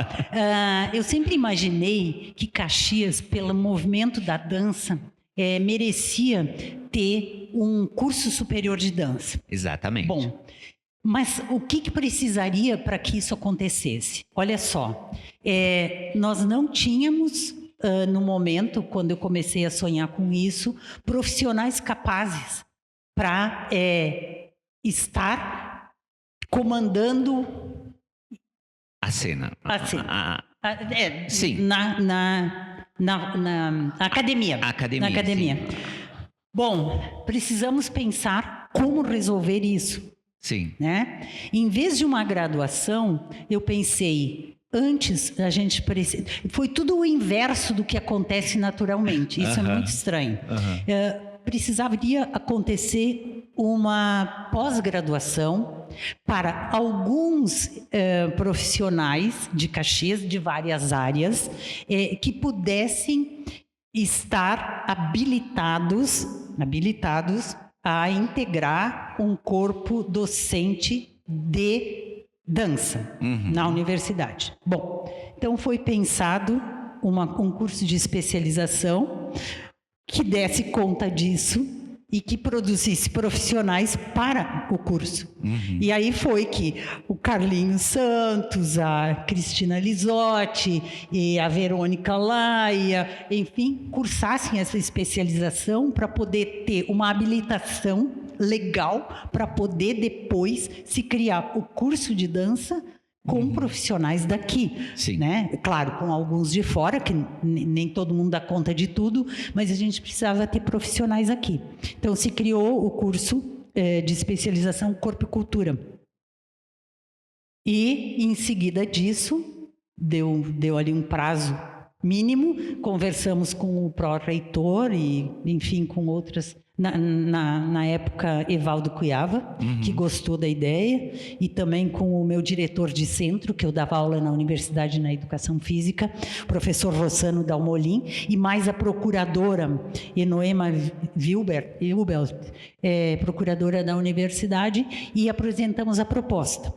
eu sempre imaginei que Caxias, pelo movimento da dança, merecia ter um curso superior de dança. Exatamente. Bom, mas o que precisaria para que isso acontecesse? Olha só, nós não tínhamos, no momento, quando eu comecei a sonhar com isso, profissionais capazes para estar comandando a cena. Sim. Na academia. Na academia. Sim. Bom, precisamos pensar como resolver isso. Sim. Né? Em vez de uma graduação, eu pensei, antes a gente precisa... Foi tudo o inverso do que acontece naturalmente. Isso é muito estranho. Precisaria acontecer uma pós-graduação para alguns profissionais de Caxias, de várias áreas, que pudessem estar habilitados a integrar um corpo docente de dança na universidade. Bom, então foi pensado um curso de especialização que desse conta disso e que produzisse profissionais para o curso. E aí foi que o Carlinhos Santos, a Cristina Lisotti e a Verônica Laia, enfim, cursassem essa especialização para poder ter uma habilitação legal para poder depois se criar o curso de dança com profissionais daqui, né? Claro, com alguns de fora, que nem todo mundo dá conta de tudo, mas a gente precisava ter profissionais aqui. Então, se criou o curso de especialização Corpo e Cultura. E, em seguida disso, deu ali um prazo mínimo, conversamos com o pró-reitor e, enfim, com outras... Na época, Evaldo Cuiava, que gostou da ideia, e também com o meu diretor de centro, que eu dava aula na universidade na educação física, professor Rossano Dalmolin, e mais a procuradora Enoema Wilbert, procuradora da universidade, e apresentamos a proposta.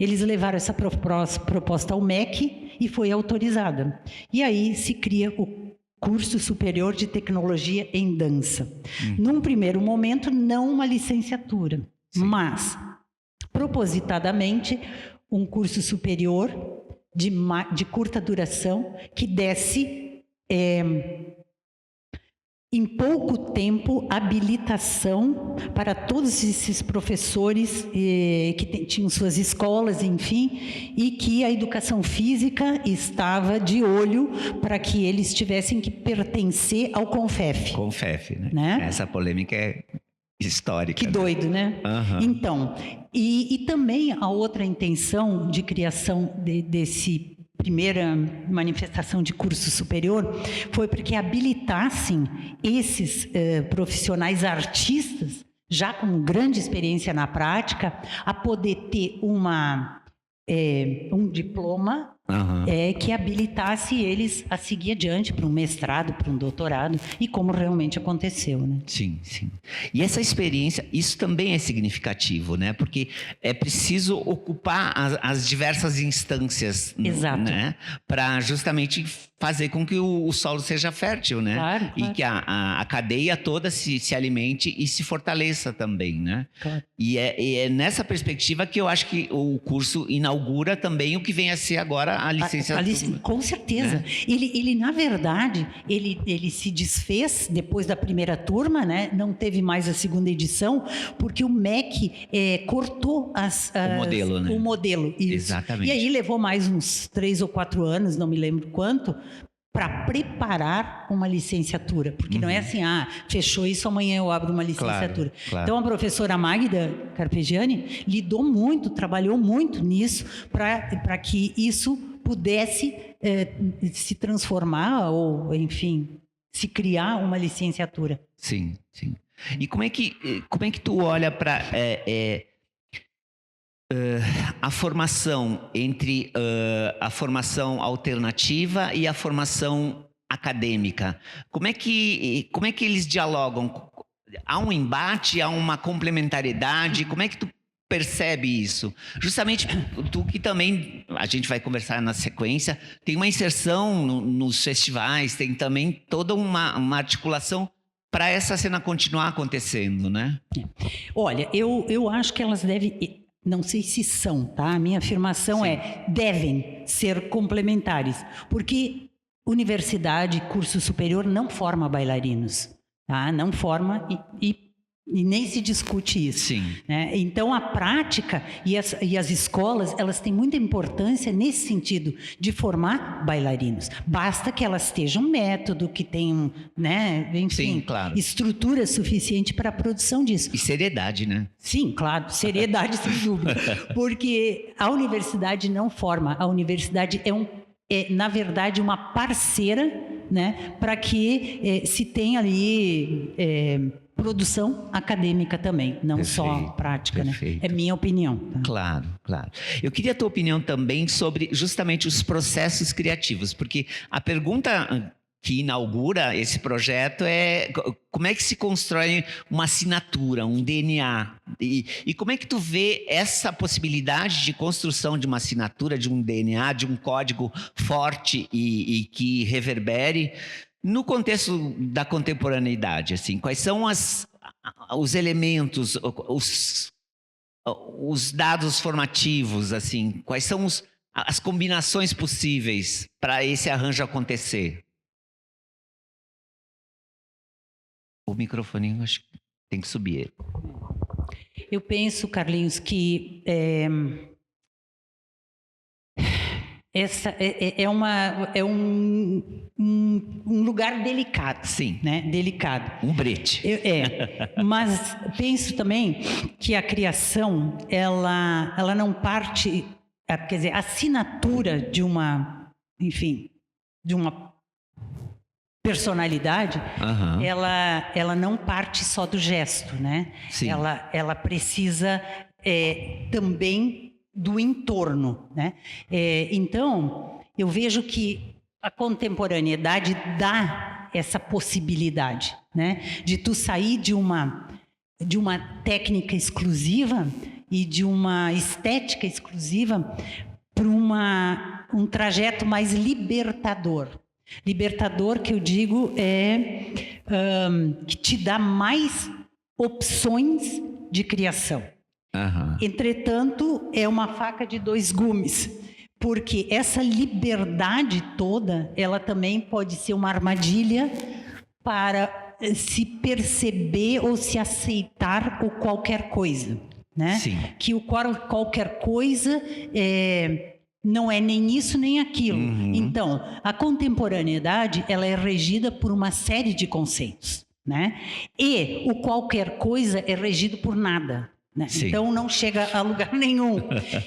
Eles levaram essa proposta ao MEC e foi autorizada. E aí se cria o Curso Superior de Tecnologia em Dança. Num primeiro momento, não uma licenciatura, mas, propositadamente, um curso superior de curta duração que desse, em pouco tempo, habilitação para todos esses professores que tinham suas escolas, enfim, e que a educação física estava de olho para que eles tivessem que pertencer ao CONFEF. CONFEF, né? Essa polêmica é histórica. Que doido, né? Então, e também a outra intenção de criação desse primeira manifestação de curso superior foi porque habilitassem esses profissionais artistas, já com grande experiência na prática, a poder ter um diploma que habilitasse eles a seguir adiante para um mestrado, para um doutorado, e como realmente aconteceu, né? Sim, sim. E essa experiência, isso também é significativo, né? Porque é preciso ocupar as diversas instâncias, né? Para justamente fazer com que o solo seja fértil, né? Claro. E que a cadeia toda se alimente e se fortaleça também, né? Claro. E é nessa perspectiva que eu acho que o curso inaugura também o que vem a ser agora a licenciatura. Com certeza. Né? Ele, na verdade, ele se desfez depois da primeira turma, né? Não teve mais a segunda edição, porque o MEC cortou o modelo, né? O modelo, isso. Exatamente. E aí levou mais uns 3 ou 4 anos, não me lembro quanto, para preparar uma licenciatura. Porque não é assim, fechou isso, amanhã eu abro uma licenciatura. Claro. Então, a professora Magda Carpegiani trabalhou muito nisso para que isso pudesse se transformar ou, enfim, se criar uma licenciatura. Sim, sim. E como é que tu olha para a formação entre a formação alternativa e a formação acadêmica? Como é que eles dialogam? Há um embate, há uma complementariedade? Como é que tu percebe isso? Justamente tu que também, a gente vai conversar na sequência, tem uma inserção nos festivais, tem também toda uma articulação para essa cena continuar acontecendo, né? Olha, eu acho que elas devem... Não sei se são, tá? A minha afirmação devem ser complementares, porque universidade, curso superior não forma bailarinos, tá? Não forma e nem se discute isso. Sim. Né? Então, a prática e as escolas, elas têm muita importância nesse sentido de formar bailarinos. Basta que elas estejam método, que tenham, né, enfim, sim, claro, estrutura suficiente para a produção disso. E seriedade, né? Sim, claro, seriedade sem dúvida. Porque a universidade não forma, a universidade é na verdade, uma parceira, né, para que se tenha ali... produção acadêmica também, não perfeito, só prática, perfeito. Né? É minha opinião. Tá? Claro, claro. Eu queria a tua opinião também sobre justamente os processos criativos, porque a pergunta que inaugura esse projeto é como é que se constrói uma assinatura, um DNA. E como é que tu vê essa possibilidade de construção de uma assinatura, de um DNA, de um código forte e que reverbere no contexto da contemporaneidade? Assim, quais são os elementos, os dados formativos, assim, quais são as combinações possíveis para esse arranjo acontecer? O microfone, acho que tem que subir ele. Eu penso, Carlinhos, que essa é um lugar delicado. Sim. Né? Delicado. Um brete. Mas penso também que a criação, ela não parte, quer dizer, a assinatura de uma personalidade, ela não parte só do gesto, né? Sim. Ela precisa também do entorno, né? Então, eu vejo que a contemporaneidade dá essa possibilidade, né? De tu sair de uma técnica exclusiva e de uma estética exclusiva para um trajeto mais libertador. Libertador, que eu digo, que te dá mais opções de criação. Entretanto, é uma faca de dois gumes, porque essa liberdade toda, ela também pode ser uma armadilha para se perceber ou se aceitar o qualquer coisa, né? Sim. Que o qualquer coisa não é nem isso nem aquilo. Então, a contemporaneidade, ela é regida por uma série de conceitos, né? E o qualquer coisa é regido por nada, né? Então, não chega a lugar nenhum.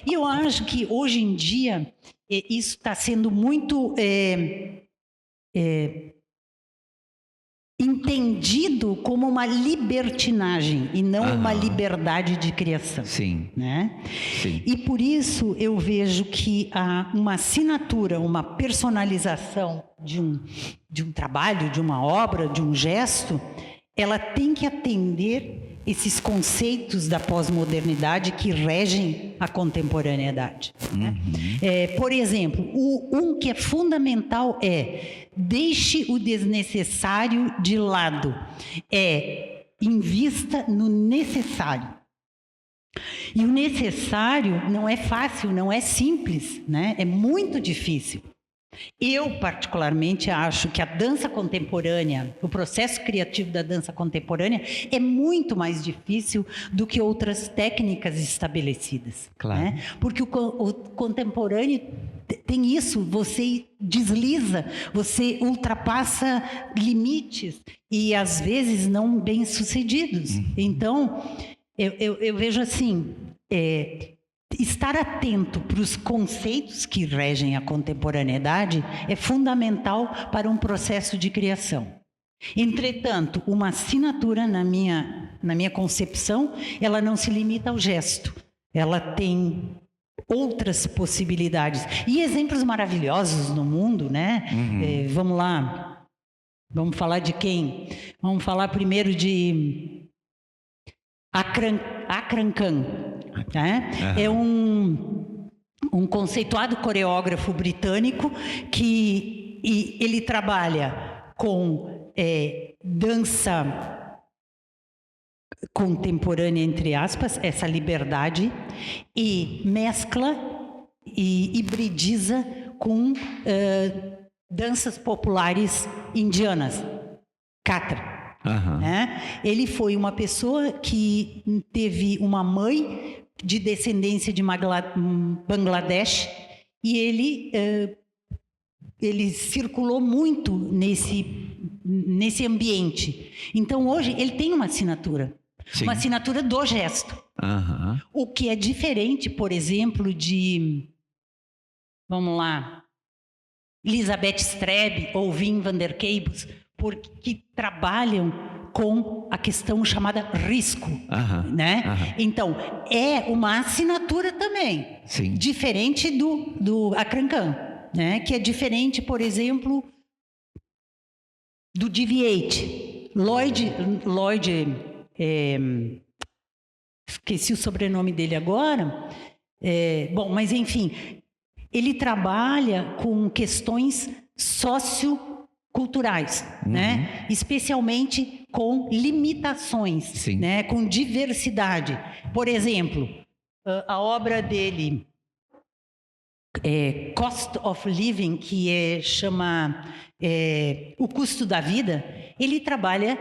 E eu acho que, hoje em dia, isso está sendo muito entendido como uma libertinagem e não uma liberdade de criação. Sim. Né? Sim. E por isso eu vejo que uma assinatura, uma personalização de um trabalho, de uma obra, de um gesto, ela tem que atender esses conceitos da pós-modernidade que regem a contemporaneidade. Né? Por exemplo, um que é fundamental deixe o desnecessário de lado. Invista no necessário. E o necessário não é fácil, não é simples, né? É muito difícil. Eu, particularmente, acho que a dança contemporânea, o processo criativo da dança contemporânea é muito mais difícil do que outras técnicas estabelecidas. Claro. Né? Porque o contemporâneo tem isso, você desliza, você ultrapassa limites e, às vezes, não bem-sucedidos. Então, eu vejo assim... estar atento para os conceitos que regem a contemporaneidade é fundamental para um processo de criação. Entretanto, uma assinatura, na minha concepção, ela não se limita ao gesto. Ela tem outras possibilidades. E exemplos maravilhosos no mundo, né? Vamos lá. Vamos falar de quem? Vamos falar primeiro de Akram Khan. É um conceituado coreógrafo britânico que ele trabalha com dança contemporânea, entre aspas, essa liberdade, e mescla e hibridiza com danças populares indianas, Katra. Ele foi uma pessoa que teve uma mãe de descendência de Bangladesh e ele circulou muito nesse ambiente. Então, hoje, ele tem uma assinatura. Sim. Uma assinatura do gesto. O que é diferente, por exemplo, de... Vamos lá... Elizabeth Strebe ou Wim van der Keybus, porque trabalham com a questão chamada risco, né? Então, é uma assinatura também. Sim. Diferente do Akram Khan, né? Que é diferente, por exemplo, do Deviate. Lloyd, esqueci o sobrenome dele agora. Bom, mas enfim, ele trabalha com questões socioculturais, né? Especialmente com limitações, Sim. né? Com diversidade. Por exemplo, a obra dele, Cost of Living, que chama O Custo da Vida, ele trabalha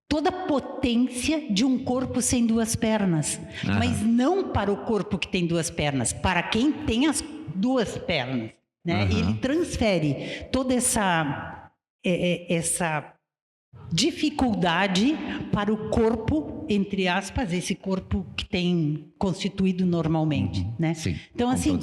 toda a potência de um corpo sem duas pernas, mas não para o corpo que tem duas pernas, para quem tem as duas pernas, né? Ele transfere toda essa dificuldade para o corpo, entre aspas, esse corpo que tem constituído normalmente, né? Sim, então, assim,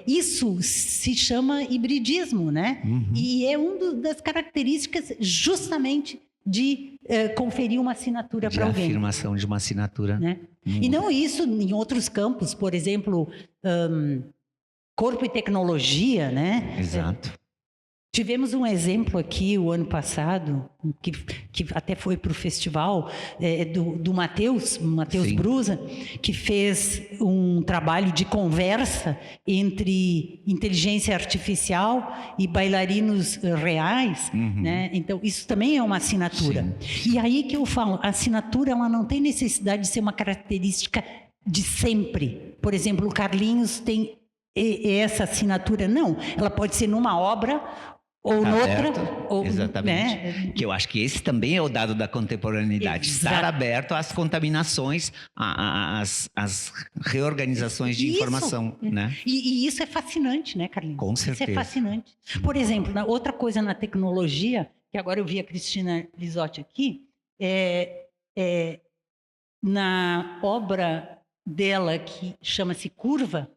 isso se chama hibridismo, né? E é uma das características justamente de conferir uma assinatura para alguém. De afirmação de uma assinatura. Né? E não isso em outros campos, por exemplo, corpo e tecnologia, né? Exato. Tivemos um exemplo aqui o ano passado, que até foi para o festival, do Matheus Brusa, que fez um trabalho de conversa entre inteligência artificial e bailarinos reais, né? Então, isso também é uma assinatura. Sim. E aí que eu falo, a assinatura ela não tem necessidade de ser uma característica de sempre. Por exemplo, o Carlinhos tem essa assinatura. Não, ela pode ser numa obra ou noutra. Exatamente. Né? Que eu acho que esse também é o dado da contemporaneidade. Estar aberto às contaminações, às reorganizações de informação. Né? E isso é fascinante, né, Carlinhos? Com certeza. Isso é fascinante. Por exemplo, outra coisa na tecnologia, que agora eu vi a Cristina Lisotti aqui, na obra dela, que chama-se Curva,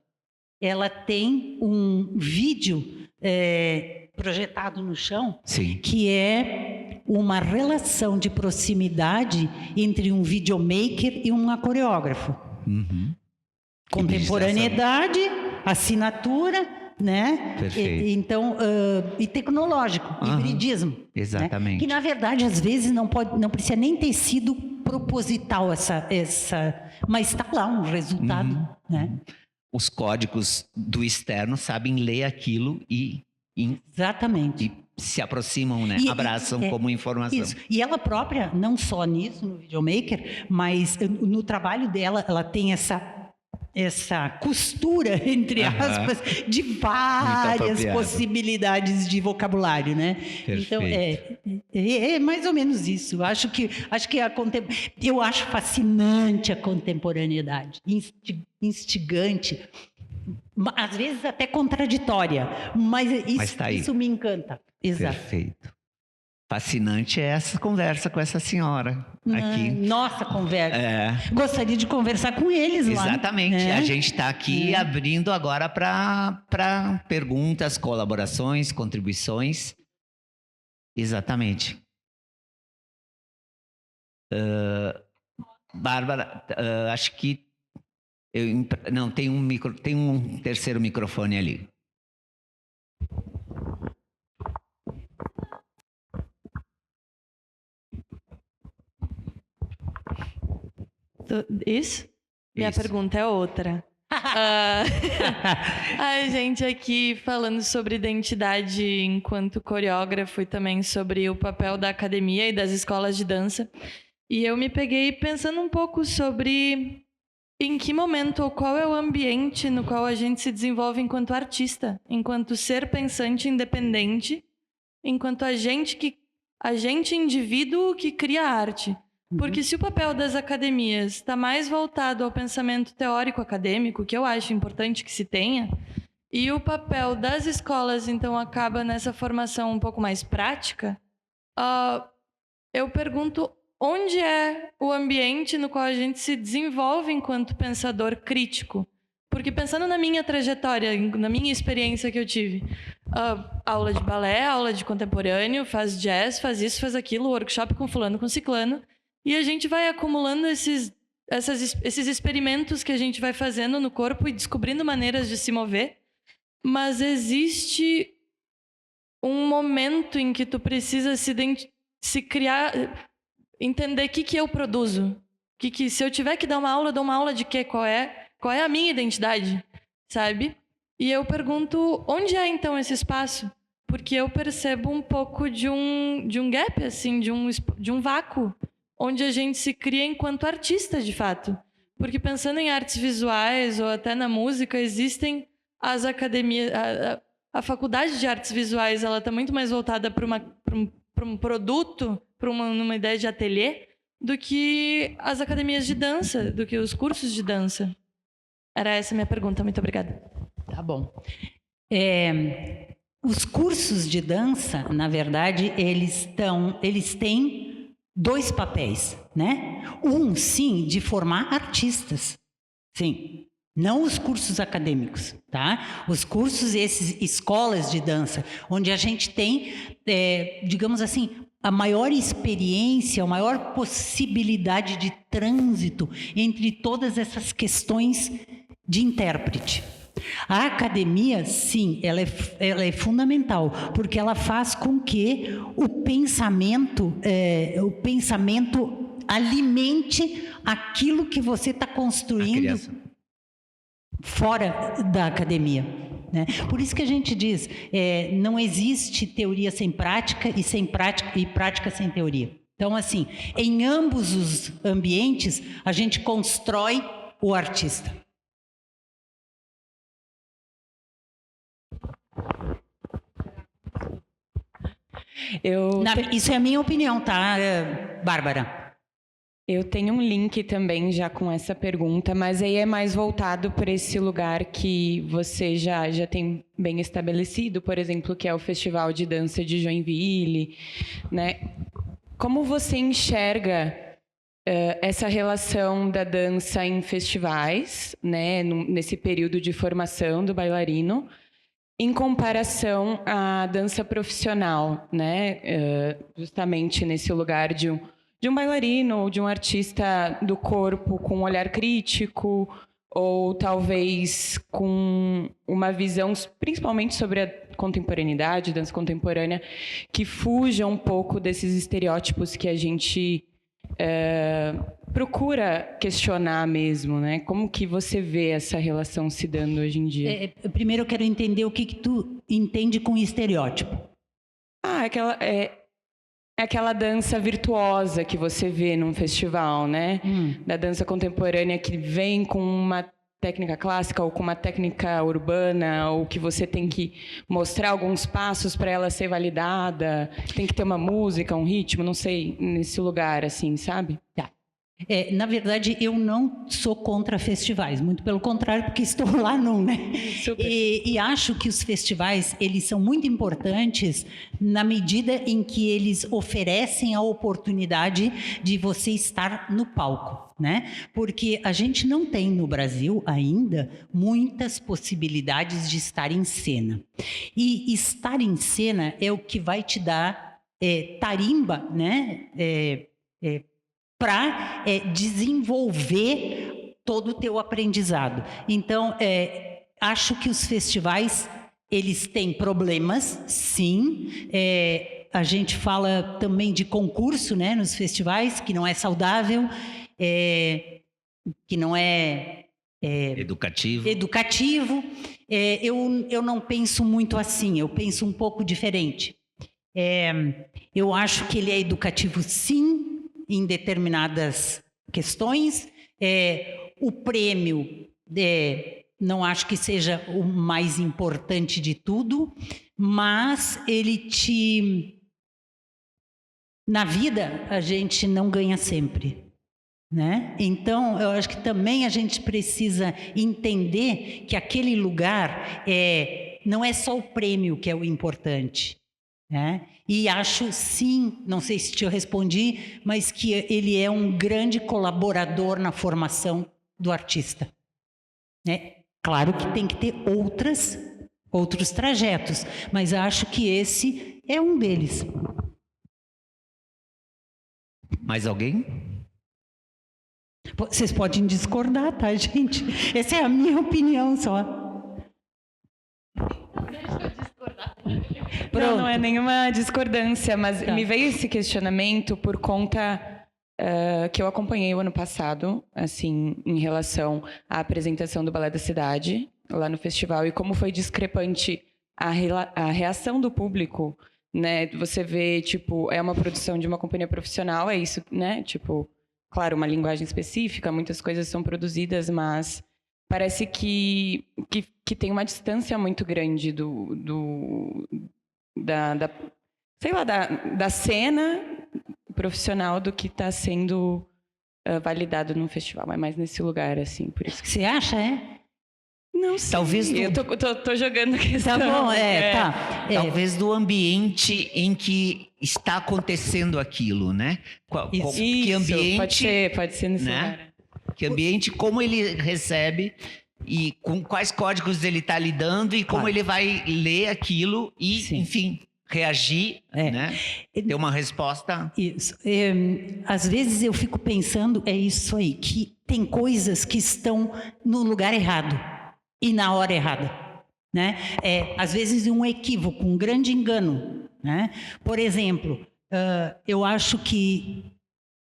ela tem um vídeo projetado no chão, Sim. que é uma relação de proximidade entre um videomaker e um coreógrafo. Contemporaneidade, assinatura, né? Perfeito. Então, e tecnológico, hibridismo. Exatamente. Né? Que, na verdade, às vezes não precisa nem ter sido proposital mas está lá um resultado, né? Os códigos do externo sabem ler aquilo exatamente. E se aproximam, né? Abraçam como informação. Isso. E ela própria, não só nisso, no videomaker, mas no trabalho dela, ela tem essa costura, entre aspas, de várias possibilidades de vocabulário, né? Perfeito. Então, é mais ou menos isso. Eu acho fascinante a contemporaneidade, instigante, às vezes até contraditória, mas isso me encanta. Exato. Perfeito. Fascinante é essa conversa com essa senhora aqui. Nossa conversa. Gostaria de conversar com eles lá. Exatamente. A gente está aqui abrindo agora para perguntas, colaborações, contribuições. Exatamente. Bárbara, acho que tem um terceiro microfone ali. Isso? Minha pergunta é outra. A gente aqui falando sobre identidade enquanto coreógrafo e também sobre o papel da academia e das escolas de dança. E eu me peguei pensando um pouco sobre em que momento ou qual é o ambiente no qual a gente se desenvolve enquanto artista, enquanto ser pensante independente, enquanto agente indivíduo que cria arte. Porque se o papel das academias está mais voltado ao pensamento teórico acadêmico, que eu acho importante que se tenha, e o papel das escolas, então, acaba nessa formação um pouco mais prática, eu pergunto onde é o ambiente no qual a gente se desenvolve enquanto pensador crítico. Porque pensando na minha trajetória, na minha experiência que eu tive, aula de balé, aula de contemporâneo, faz jazz, faz isso, faz aquilo, workshop com fulano, com ciclano, e a gente vai acumulando esses experimentos que a gente vai fazendo no corpo e descobrindo maneiras de se mover, mas existe um momento em que tu precisa se criar, entender o que eu produzo. Se eu tiver que dar uma aula, eu dou uma aula de quê? Qual é a minha identidade, sabe? E eu pergunto, onde é então esse espaço? Porque eu percebo um pouco de um gap, assim, de um vácuo, onde a gente se cria enquanto artista, de fato. Porque pensando em artes visuais ou até na música, existem as academias... A faculdade de artes visuais, ela está muito mais voltada para um produto, numa ideia de ateliê, do que as academias de dança, do que os cursos de dança. Era essa a minha pergunta. Muito obrigada. Tá bom. Os cursos de dança, na verdade, eles têm 2 papéis, né? Um, sim, de formar artistas. Sim. Não os cursos acadêmicos, tá? Os cursos, esses escolas de dança, onde a gente tem, digamos assim, a maior experiência, a maior possibilidade de trânsito entre todas essas questões de intérprete. A academia, sim, ela é fundamental, porque ela faz com que o pensamento alimente aquilo que você está construindo fora da academia, né? Por isso que a gente diz, não existe teoria sem prática e prática sem teoria. Então, assim, em ambos os ambientes, a gente constrói o artista. Isso é a minha opinião, tá, Bárbara? Eu tenho um link também já com essa pergunta, mas aí é mais voltado para esse lugar que você já tem bem estabelecido, por exemplo, que é o Festival de Dança de Joinville, né? Como você enxerga essa relação da dança em festivais, né, nesse período de formação do bailarino, em comparação à dança profissional, né? Justamente nesse lugar de um bailarino ou de um artista do corpo com um olhar crítico, ou talvez com uma visão, principalmente sobre a contemporaneidade, dança contemporânea, que fuja um pouco desses estereótipos que a gente procura questionar mesmo, né? Como que você vê essa relação se dando hoje em dia? Primeiro eu quero entender o que tu entende com estereótipo. Aquela dança virtuosa que você vê num festival, né? Da dança contemporânea que vem com uma técnica clássica ou com uma técnica urbana, ou que você tem que mostrar alguns passos para ela ser validada, tem que ter uma música, um ritmo, não sei, nesse lugar, assim, sabe? Tá. Na verdade, eu não sou contra festivais, muito pelo contrário, porque estou lá né? E acho que os festivais, eles são muito importantes na medida em que eles oferecem a oportunidade de você estar no palco, né? Porque a gente não tem no Brasil ainda muitas possibilidades de estar em cena. E estar em cena é o que vai te dar tarimba, né? Para desenvolver todo o teu aprendizado. Então, acho que os festivais, eles têm problemas, sim. A gente fala também de concurso, né, nos festivais, que não é saudável, que não é... educativo. Eu não penso muito assim, eu penso um pouco diferente. Eu acho que ele é educativo, sim, em determinadas questões. O prêmio, não acho que seja o mais importante de tudo, mas ele na vida, a gente não ganha sempre, né? Então, eu acho que também a gente precisa entender que aquele lugar não é só o prêmio que é o importante, né? E acho, sim, não sei se te respondi, mas que ele é um grande colaborador na formação do artista, né? Claro que tem que ter outros trajetos, mas acho que esse é um deles. Mais alguém? Vocês podem discordar, tá, gente? Essa é a minha opinião só. Deixa eu discordar. Pronto. Não é nenhuma discordância, mas me veio esse questionamento por conta que eu acompanhei o ano passado, assim, em relação à apresentação do Balé da Cidade, lá no festival, e como foi discrepante a reação do público, né? Você vê, tipo, é uma produção de uma companhia profissional, é isso, né? Tipo, claro, uma linguagem específica, muitas coisas são produzidas, mas parece que tem uma distância muito grande da cena profissional do que está sendo validado num festival. É mais nesse lugar, assim, por isso. Você acha, é? Não sei. Talvez Eu tô jogando a questão. Tá bom, tá. Talvez do ambiente em que está acontecendo aquilo, né? Que ambiente, pode ser nesse né? lugar. Que ambiente, como ele recebe e com quais códigos ele está lidando e como ele vai ler aquilo e, Sim. enfim, reagir, né? Ter uma resposta. Isso. Às vezes eu fico pensando, é isso aí, que tem coisas que estão no lugar errado e na hora errada, né? Às vezes um equívoco, um grande engano, né? Por exemplo, eu acho que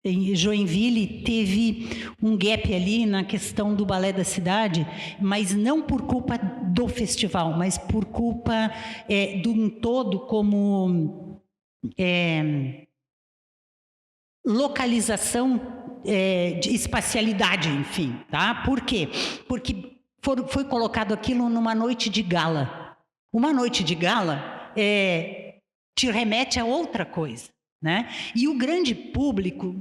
em Joinville teve um gap ali na questão do Balé da Cidade, mas não por culpa do festival, mas por culpa do um todo como localização de espacialidade, enfim, tá? Por quê? Porque foi colocado aquilo numa noite de gala. Uma noite de gala te remete a outra coisa. Né? E o grande público,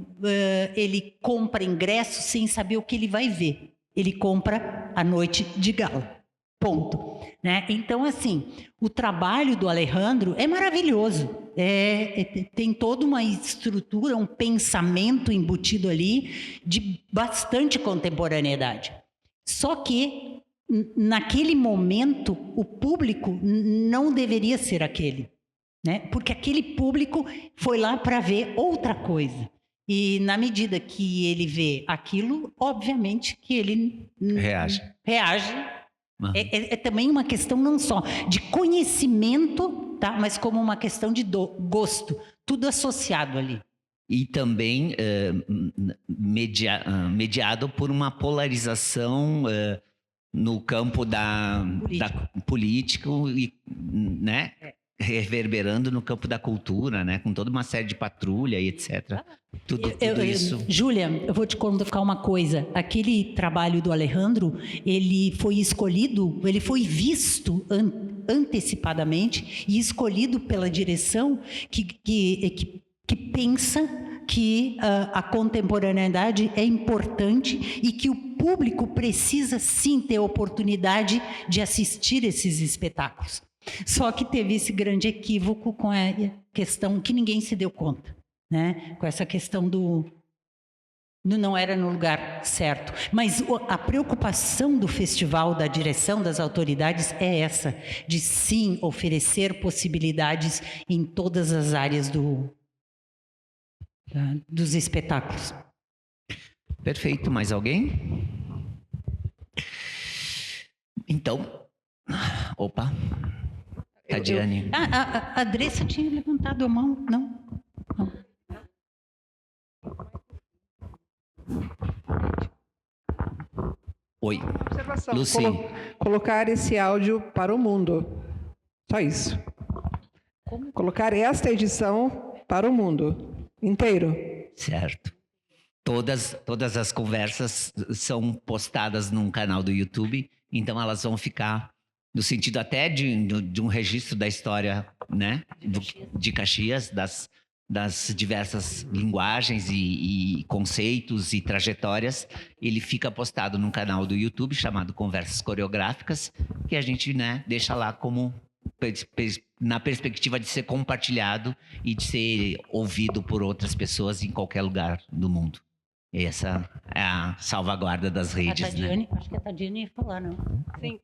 ele compra ingresso sem saber o que ele vai ver. Ele compra a noite de gala. Ponto. Né? Então, assim, o trabalho do Alejandro é maravilhoso. Tem toda uma estrutura, um pensamento embutido ali de bastante contemporaneidade. Só que, naquele momento, o público não deveria ser aquele. Né? Porque aquele público foi lá para ver outra coisa. E na medida que ele vê aquilo, obviamente que ele reage. Uhum. É também uma questão não só de conhecimento, tá? Mas como uma questão de gosto. Tudo associado ali. E também mediado por uma polarização no campo da político, né? Reverberando no campo da cultura, né? Com toda uma série de patrulha e etc. Tudo isso. Júlia, eu vou te contar uma coisa. Aquele trabalho do Alejandro, ele foi escolhido, ele foi visto antecipadamente e escolhido pela direção que pensa que a contemporaneidade é importante e que o público precisa sim ter oportunidade de assistir esses espetáculos. Só que teve esse grande equívoco com a questão que ninguém se deu conta, né? Com essa questão do não era no lugar certo. Mas a preocupação do festival, da direção, das autoridades é essa, de sim oferecer possibilidades em todas as áreas dos espetáculos. Perfeito. Mais alguém? Então, opa. Tadiane. A Andressa tinha levantado a mão, não? Oi. Observação. Lucy. Colocar esse áudio para o mundo. Só isso. Colocar esta edição para o mundo inteiro. Certo. Todas as conversas são postadas num canal do YouTube, então elas vão ficar no sentido até de um registro da história, né, de Caxias, das diversas linguagens e conceitos e trajetórias. Ele fica postado num canal do YouTube chamado Conversas Coreográficas, que a gente, né, deixa lá como na perspectiva de ser compartilhado e de ser ouvido por outras pessoas em qualquer lugar do mundo. E essa é a salvaguarda das redes, Tadiane, né? acho que a Tadiane ia falar, não? Sim.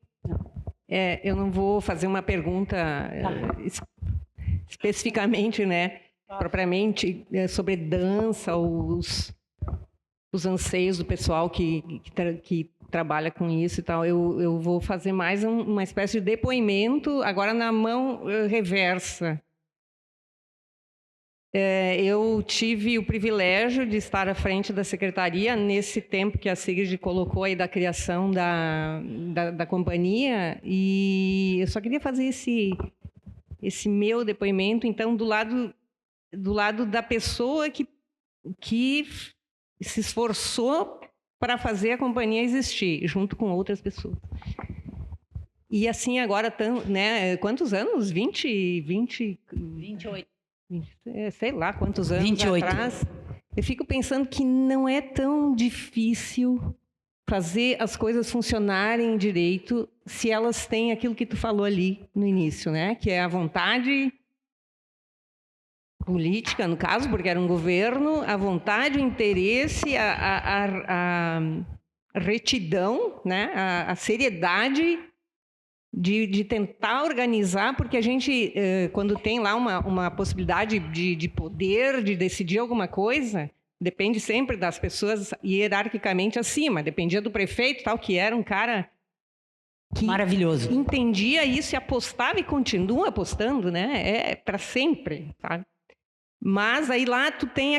Eu não vou fazer uma pergunta especificamente, né, propriamente sobre dança, os anseios do pessoal que trabalha com isso e tal. Eu vou fazer mais uma espécie de depoimento, agora na mão reversa. Eu tive o privilégio de estar à frente da secretaria nesse tempo que a Sigrid colocou aí da criação da companhia, e eu só queria fazer esse meu depoimento, então, do lado da pessoa que se esforçou para fazer a companhia existir, junto com outras pessoas. E assim, agora, né, quantos anos? 28. Sei lá quantos anos 28. atrás. Eu fico pensando que não é tão difícil fazer as coisas funcionarem direito se elas têm aquilo que tu falou ali no início, né? Que é a vontade política, no caso, porque era um governo, a vontade, o interesse, a retidão, né? A seriedade de tentar organizar, porque a gente, quando tem lá uma possibilidade de poder, de decidir alguma coisa, depende sempre das pessoas hierarquicamente acima. Dependia do prefeito, tal, que era um cara que maravilhoso, entendia isso e apostava e continua apostando, né? Para sempre, sabe? Mas aí lá tu tem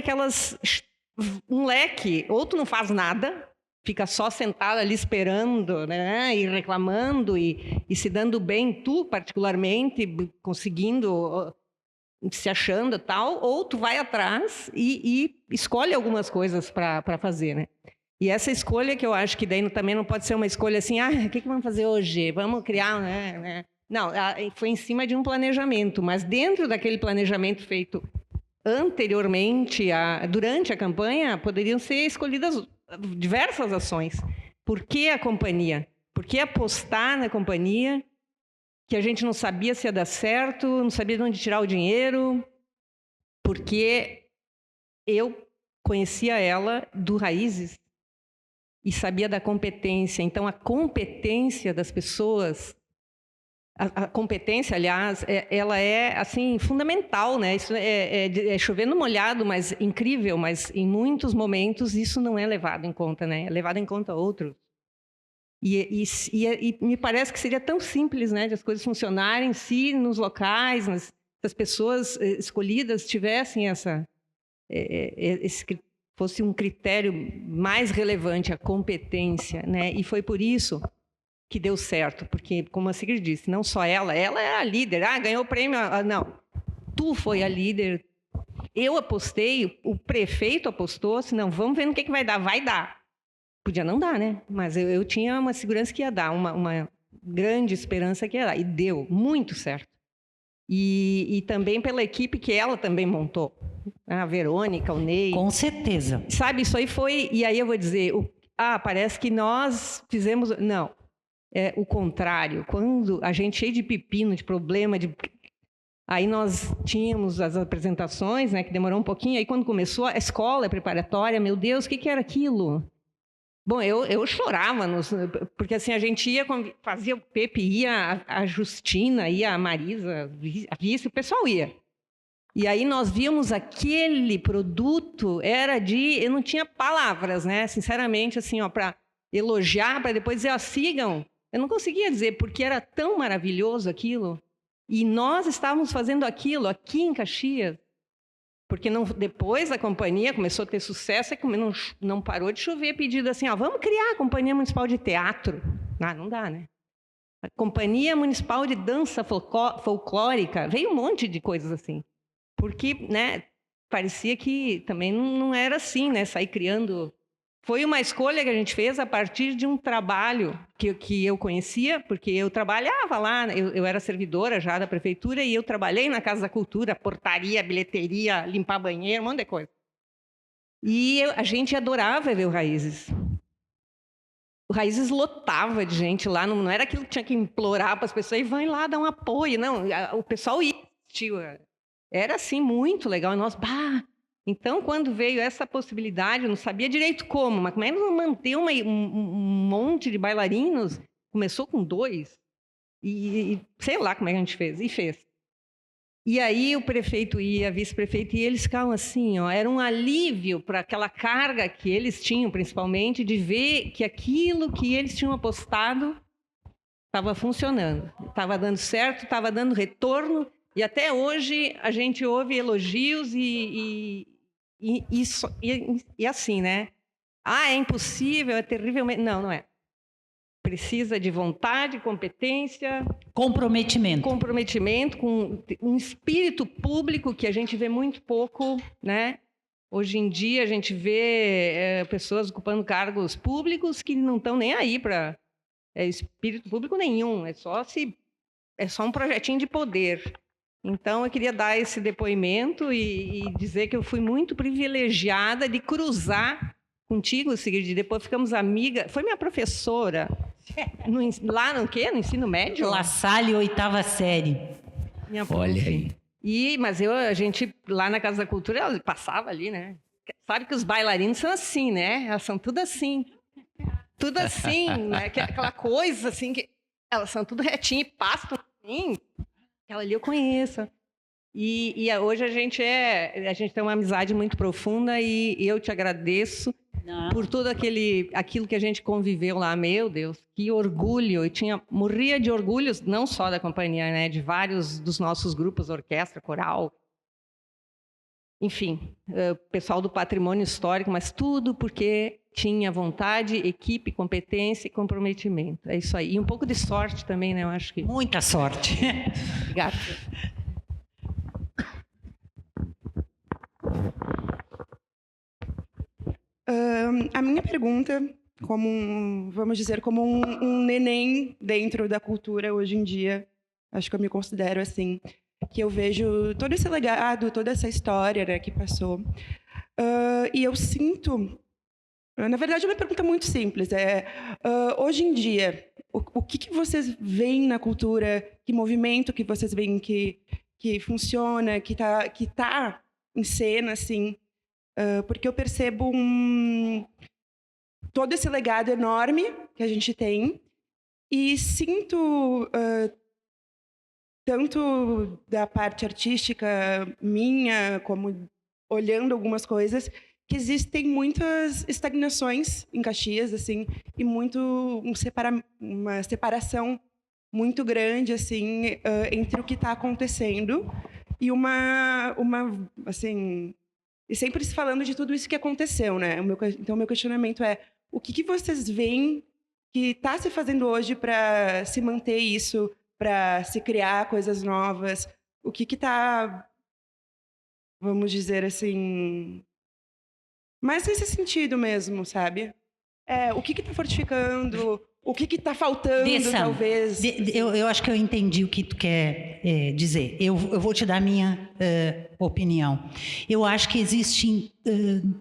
um leque, ou tu não faz nada, fica só sentado ali esperando, né, e reclamando e se dando bem, tu particularmente, conseguindo, se achando tal, ou tu vai atrás e escolhe algumas coisas para fazer, né? E essa escolha que eu acho que daí também não pode ser uma escolha assim, o que vamos fazer hoje? Vamos criar, né? Não, foi em cima de um planejamento, mas dentro daquele planejamento feito anteriormente, durante a campanha, poderiam ser escolhidas diversas ações. Por que a companhia? Por que apostar na companhia que a gente não sabia se ia dar certo, não sabia de onde tirar o dinheiro? Porque eu conhecia ela do Raízes e sabia da competência. Então, a competência das pessoas, a competência, aliás, ela é assim fundamental, né? Isso é chover no molhado, mas incrível. Mas em muitos momentos isso não é levado em conta, né? É levado em conta outros. E me parece que seria tão simples, né, de as coisas funcionarem se nos locais, se as pessoas escolhidas tivessem fosse um critério mais relevante, a competência, né? E foi por isso que deu certo, porque, como a Sigrid disse, não só ela era a líder, ganhou o prêmio, não, tu foi a líder, eu apostei, o prefeito apostou, assim, não, vamos ver no que vai dar. Podia não dar, né? Mas eu tinha uma segurança que ia dar, uma grande esperança que ia dar, e deu muito certo. E também pela equipe que ela também montou, a Verônica, o Ney. com certeza. Sabe, isso aí foi, e aí eu vou dizer, parece que nós fizemos, não. É o contrário. Quando a gente cheio de pepino, de problema, aí nós tínhamos as apresentações, né, que demorou um pouquinho. Aí quando começou a escola preparatória, meu Deus, o que era aquilo? Bom, eu chorava, porque assim a gente ia, fazia o Pepe, ia a Justina, ia a Marisa, a Vice, o pessoal ia. E aí nós víamos aquele produto, eu não tinha palavras, né? Sinceramente, assim, para elogiar, para depois dizer, sigam. Eu não conseguia dizer, porque era tão maravilhoso aquilo. E nós estávamos fazendo aquilo aqui em Caxias. Porque depois a companhia começou a ter sucesso, não parou de chover pedido assim, vamos criar a Companhia Municipal de Teatro. Não dá, né? A Companhia Municipal de Dança Folclórica, veio um monte de coisas assim. Porque, né, parecia que também não era assim, né? Sair criando. Foi uma escolha que a gente fez a partir de um trabalho que eu conhecia, porque eu trabalhava lá, eu era servidora já da prefeitura e eu trabalhei na Casa da Cultura, portaria, bilheteria, limpar banheiro, um monte de coisa. E a gente adorava ver o Raízes. O Raízes lotava de gente lá, não era aquilo que tinha que implorar para as pessoas e vão lá dar um apoio, não. O pessoal ia assistir. Era assim muito legal. E nós, Então, quando veio essa possibilidade, eu não sabia direito como, mas como é que nós manter um monte de bailarinos? Começou com 2 e sei lá como é que a gente fez, e fez. E aí o prefeito ia, a vice-prefeita, e eles ficavam assim, ó, era um alívio para aquela carga que eles tinham, principalmente, de ver que aquilo que eles tinham apostado estava funcionando, estava dando certo, estava dando retorno, e até hoje a gente ouve elogios e assim, né? Ah, é impossível, é terrivelmente... Não, não é. Precisa de vontade, competência... Comprometimento com um espírito público que a gente vê muito pouco, né? Hoje em dia a gente vê pessoas ocupando cargos públicos que não estão nem aí para espírito público nenhum, é só um projetinho de poder. Então eu queria dar esse depoimento e dizer que eu fui muito privilegiada de cruzar contigo, Sigrid, depois ficamos amigas. Foi minha professora lá no quê? No ensino médio? La Salle, 8ª série. Minha Olha aí. Mas a gente, lá na Casa da Cultura, ela passava ali, né? Sabe que os bailarinos são assim, né? Elas são tudo assim. Tudo assim, né? Aquela coisa assim, que elas são tudo retinho e pastam assim. Aquela ali eu conheço. E hoje a gente tem uma amizade muito profunda e eu te agradeço por tudo aquilo que a gente conviveu lá. Meu Deus, que orgulho! Eu morria de orgulho, não só da companhia, né? De vários dos nossos grupos, orquestra, coral, enfim, pessoal do patrimônio histórico, mas tudo porque tinha vontade, equipe, competência e comprometimento. É isso aí. E um pouco de sorte também, né? Eu acho que... Muita sorte. Obrigada. A minha pergunta, vamos dizer, como um neném dentro da cultura hoje em dia, acho que eu me considero assim, que eu vejo todo esse legado, toda essa história, né, que passou. E eu sinto... Na verdade, é uma pergunta muito simples. Hoje em dia, o que vocês veem na cultura, que movimento que vocês veem que funciona, que tá em cena, assim, porque eu percebo todo esse legado enorme que a gente tem e sinto, tanto da parte artística minha, como olhando algumas coisas, que existem muitas estagnações em Caxias, assim, e uma separação muito grande, assim, entre o que está acontecendo e assim, e sempre se falando de tudo isso que aconteceu, né? Então, o meu questionamento é: o que vocês veem que está se fazendo hoje para se manter isso, para se criar coisas novas? O que está, vamos dizer assim, mais nesse sentido mesmo, sabe? O que está fortificando? O que está faltando, talvez? Eu acho que eu entendi o que tu quer dizer. Eu vou te dar a minha opinião. Eu acho que existe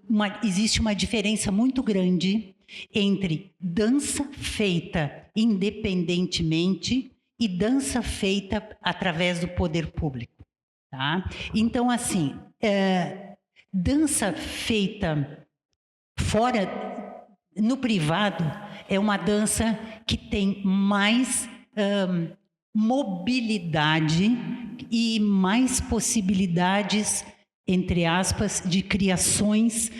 uma diferença muito grande entre dança feita independentemente e dança feita através do poder público. Tá? Então, assim, dança feita fora, no privado, é uma dança que tem mais mobilidade e mais possibilidades, entre aspas, de criações.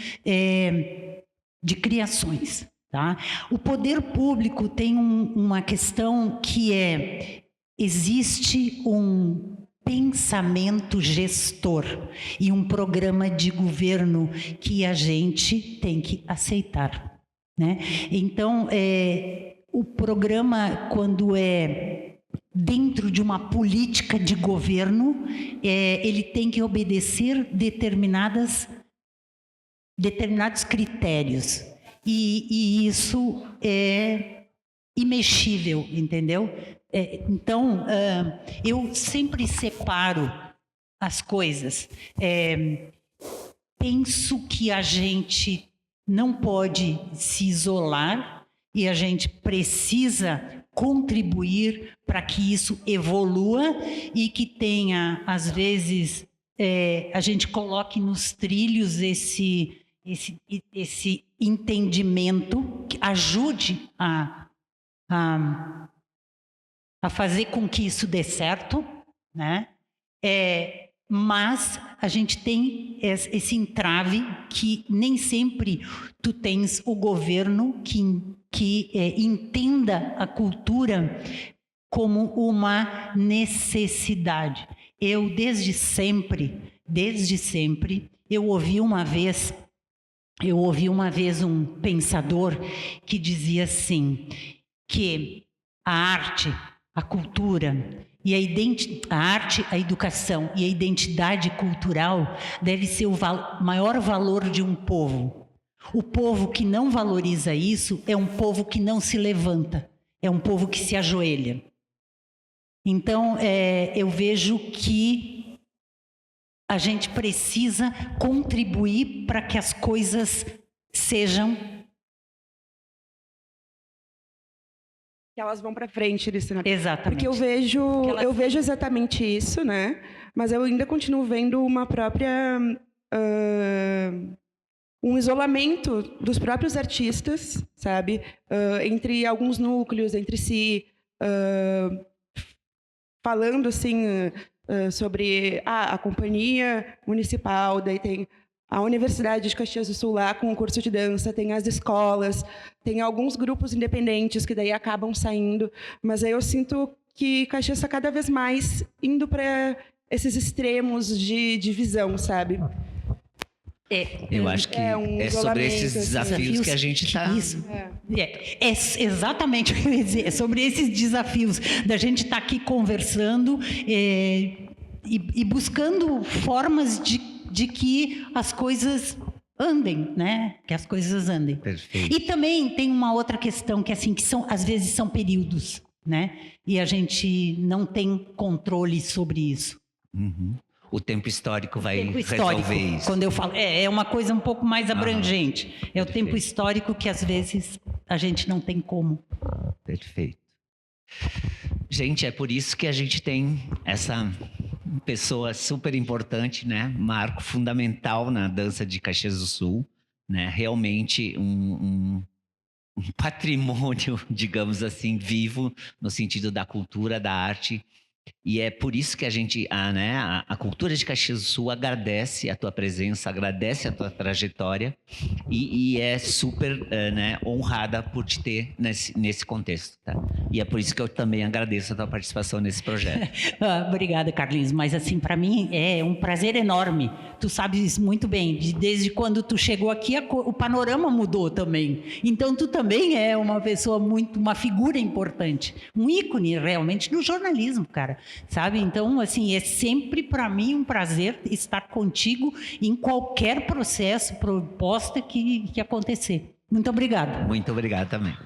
Tá? O poder público tem uma questão que existe um pensamento gestor e um programa de governo que a gente tem que aceitar, né? Então, o programa, quando é dentro de uma política de governo, ele tem que obedecer determinados critérios. E isso é imexível, entendeu? Então, eu sempre separo as coisas. Penso que a gente não pode se isolar e a gente precisa contribuir para que isso evolua e que tenha, às vezes, a gente coloque nos trilhos esse entendimento que ajude a fazer com que isso dê certo, né? Mas a gente tem esse entrave que nem sempre tu tens o governo que entenda a cultura como uma necessidade. Eu, desde sempre, eu ouvi uma vez um pensador que dizia assim, que a arte, a cultura e a arte, a educação e a identidade cultural deve ser o maior valor de um povo. O povo que não valoriza isso é um povo que não se levanta, é um povo que se ajoelha. Então, eu vejo que a gente precisa contribuir para que as coisas sejam... Que elas vão para frente, Licina. Exatamente. Porque eu vejo exatamente isso, né? Mas eu ainda continuo vendo uma própria... um isolamento dos próprios artistas, sabe? Entre alguns núcleos, entre si... falando, assim, sobre a companhia municipal, daí tem a Universidade de Caxias do Sul lá com o curso de dança, tem as escolas, tem alguns grupos independentes que daí acabam saindo, mas aí eu sinto que Caxias está cada vez mais indo para esses extremos de divisão, sabe? Eu acho que sobre esses desafios que a gente está... Exatamente o que eu ia dizer. É sobre esses desafios da gente estar aqui conversando e buscando formas de que as coisas andem, né? Que as coisas andem. Perfeito. E também tem uma outra questão que assim, às vezes são períodos, né? E a gente não tem controle sobre isso. Uhum. O tempo histórico vai resolver isso. Quando eu falo, é uma coisa um pouco mais abrangente. É o tempo histórico que às vezes a gente não tem como. Perfeito. Gente, é por isso que a gente tem essa pessoa super importante, né? Marco fundamental na dança de Caxias do Sul, né? Realmente um patrimônio, digamos assim, vivo no sentido da cultura, da arte. E é por isso que a gente, a cultura de Caxias do Sul agradece a tua presença, agradece a tua trajetória e é super honrada por te ter nesse contexto, tá? E é por isso que eu também agradeço a tua participação nesse projeto. Obrigada, Carlinhos. Mas assim, para mim é um prazer enorme. Tu sabes isso muito bem. Desde quando tu chegou aqui, o panorama mudou também. Então tu também é uma pessoa uma figura importante, um ícone realmente no jornalismo, cara. Sabe? Então, assim, é sempre para mim um prazer estar contigo em qualquer processo, proposta que acontecer. Muito obrigada. Muito obrigado também.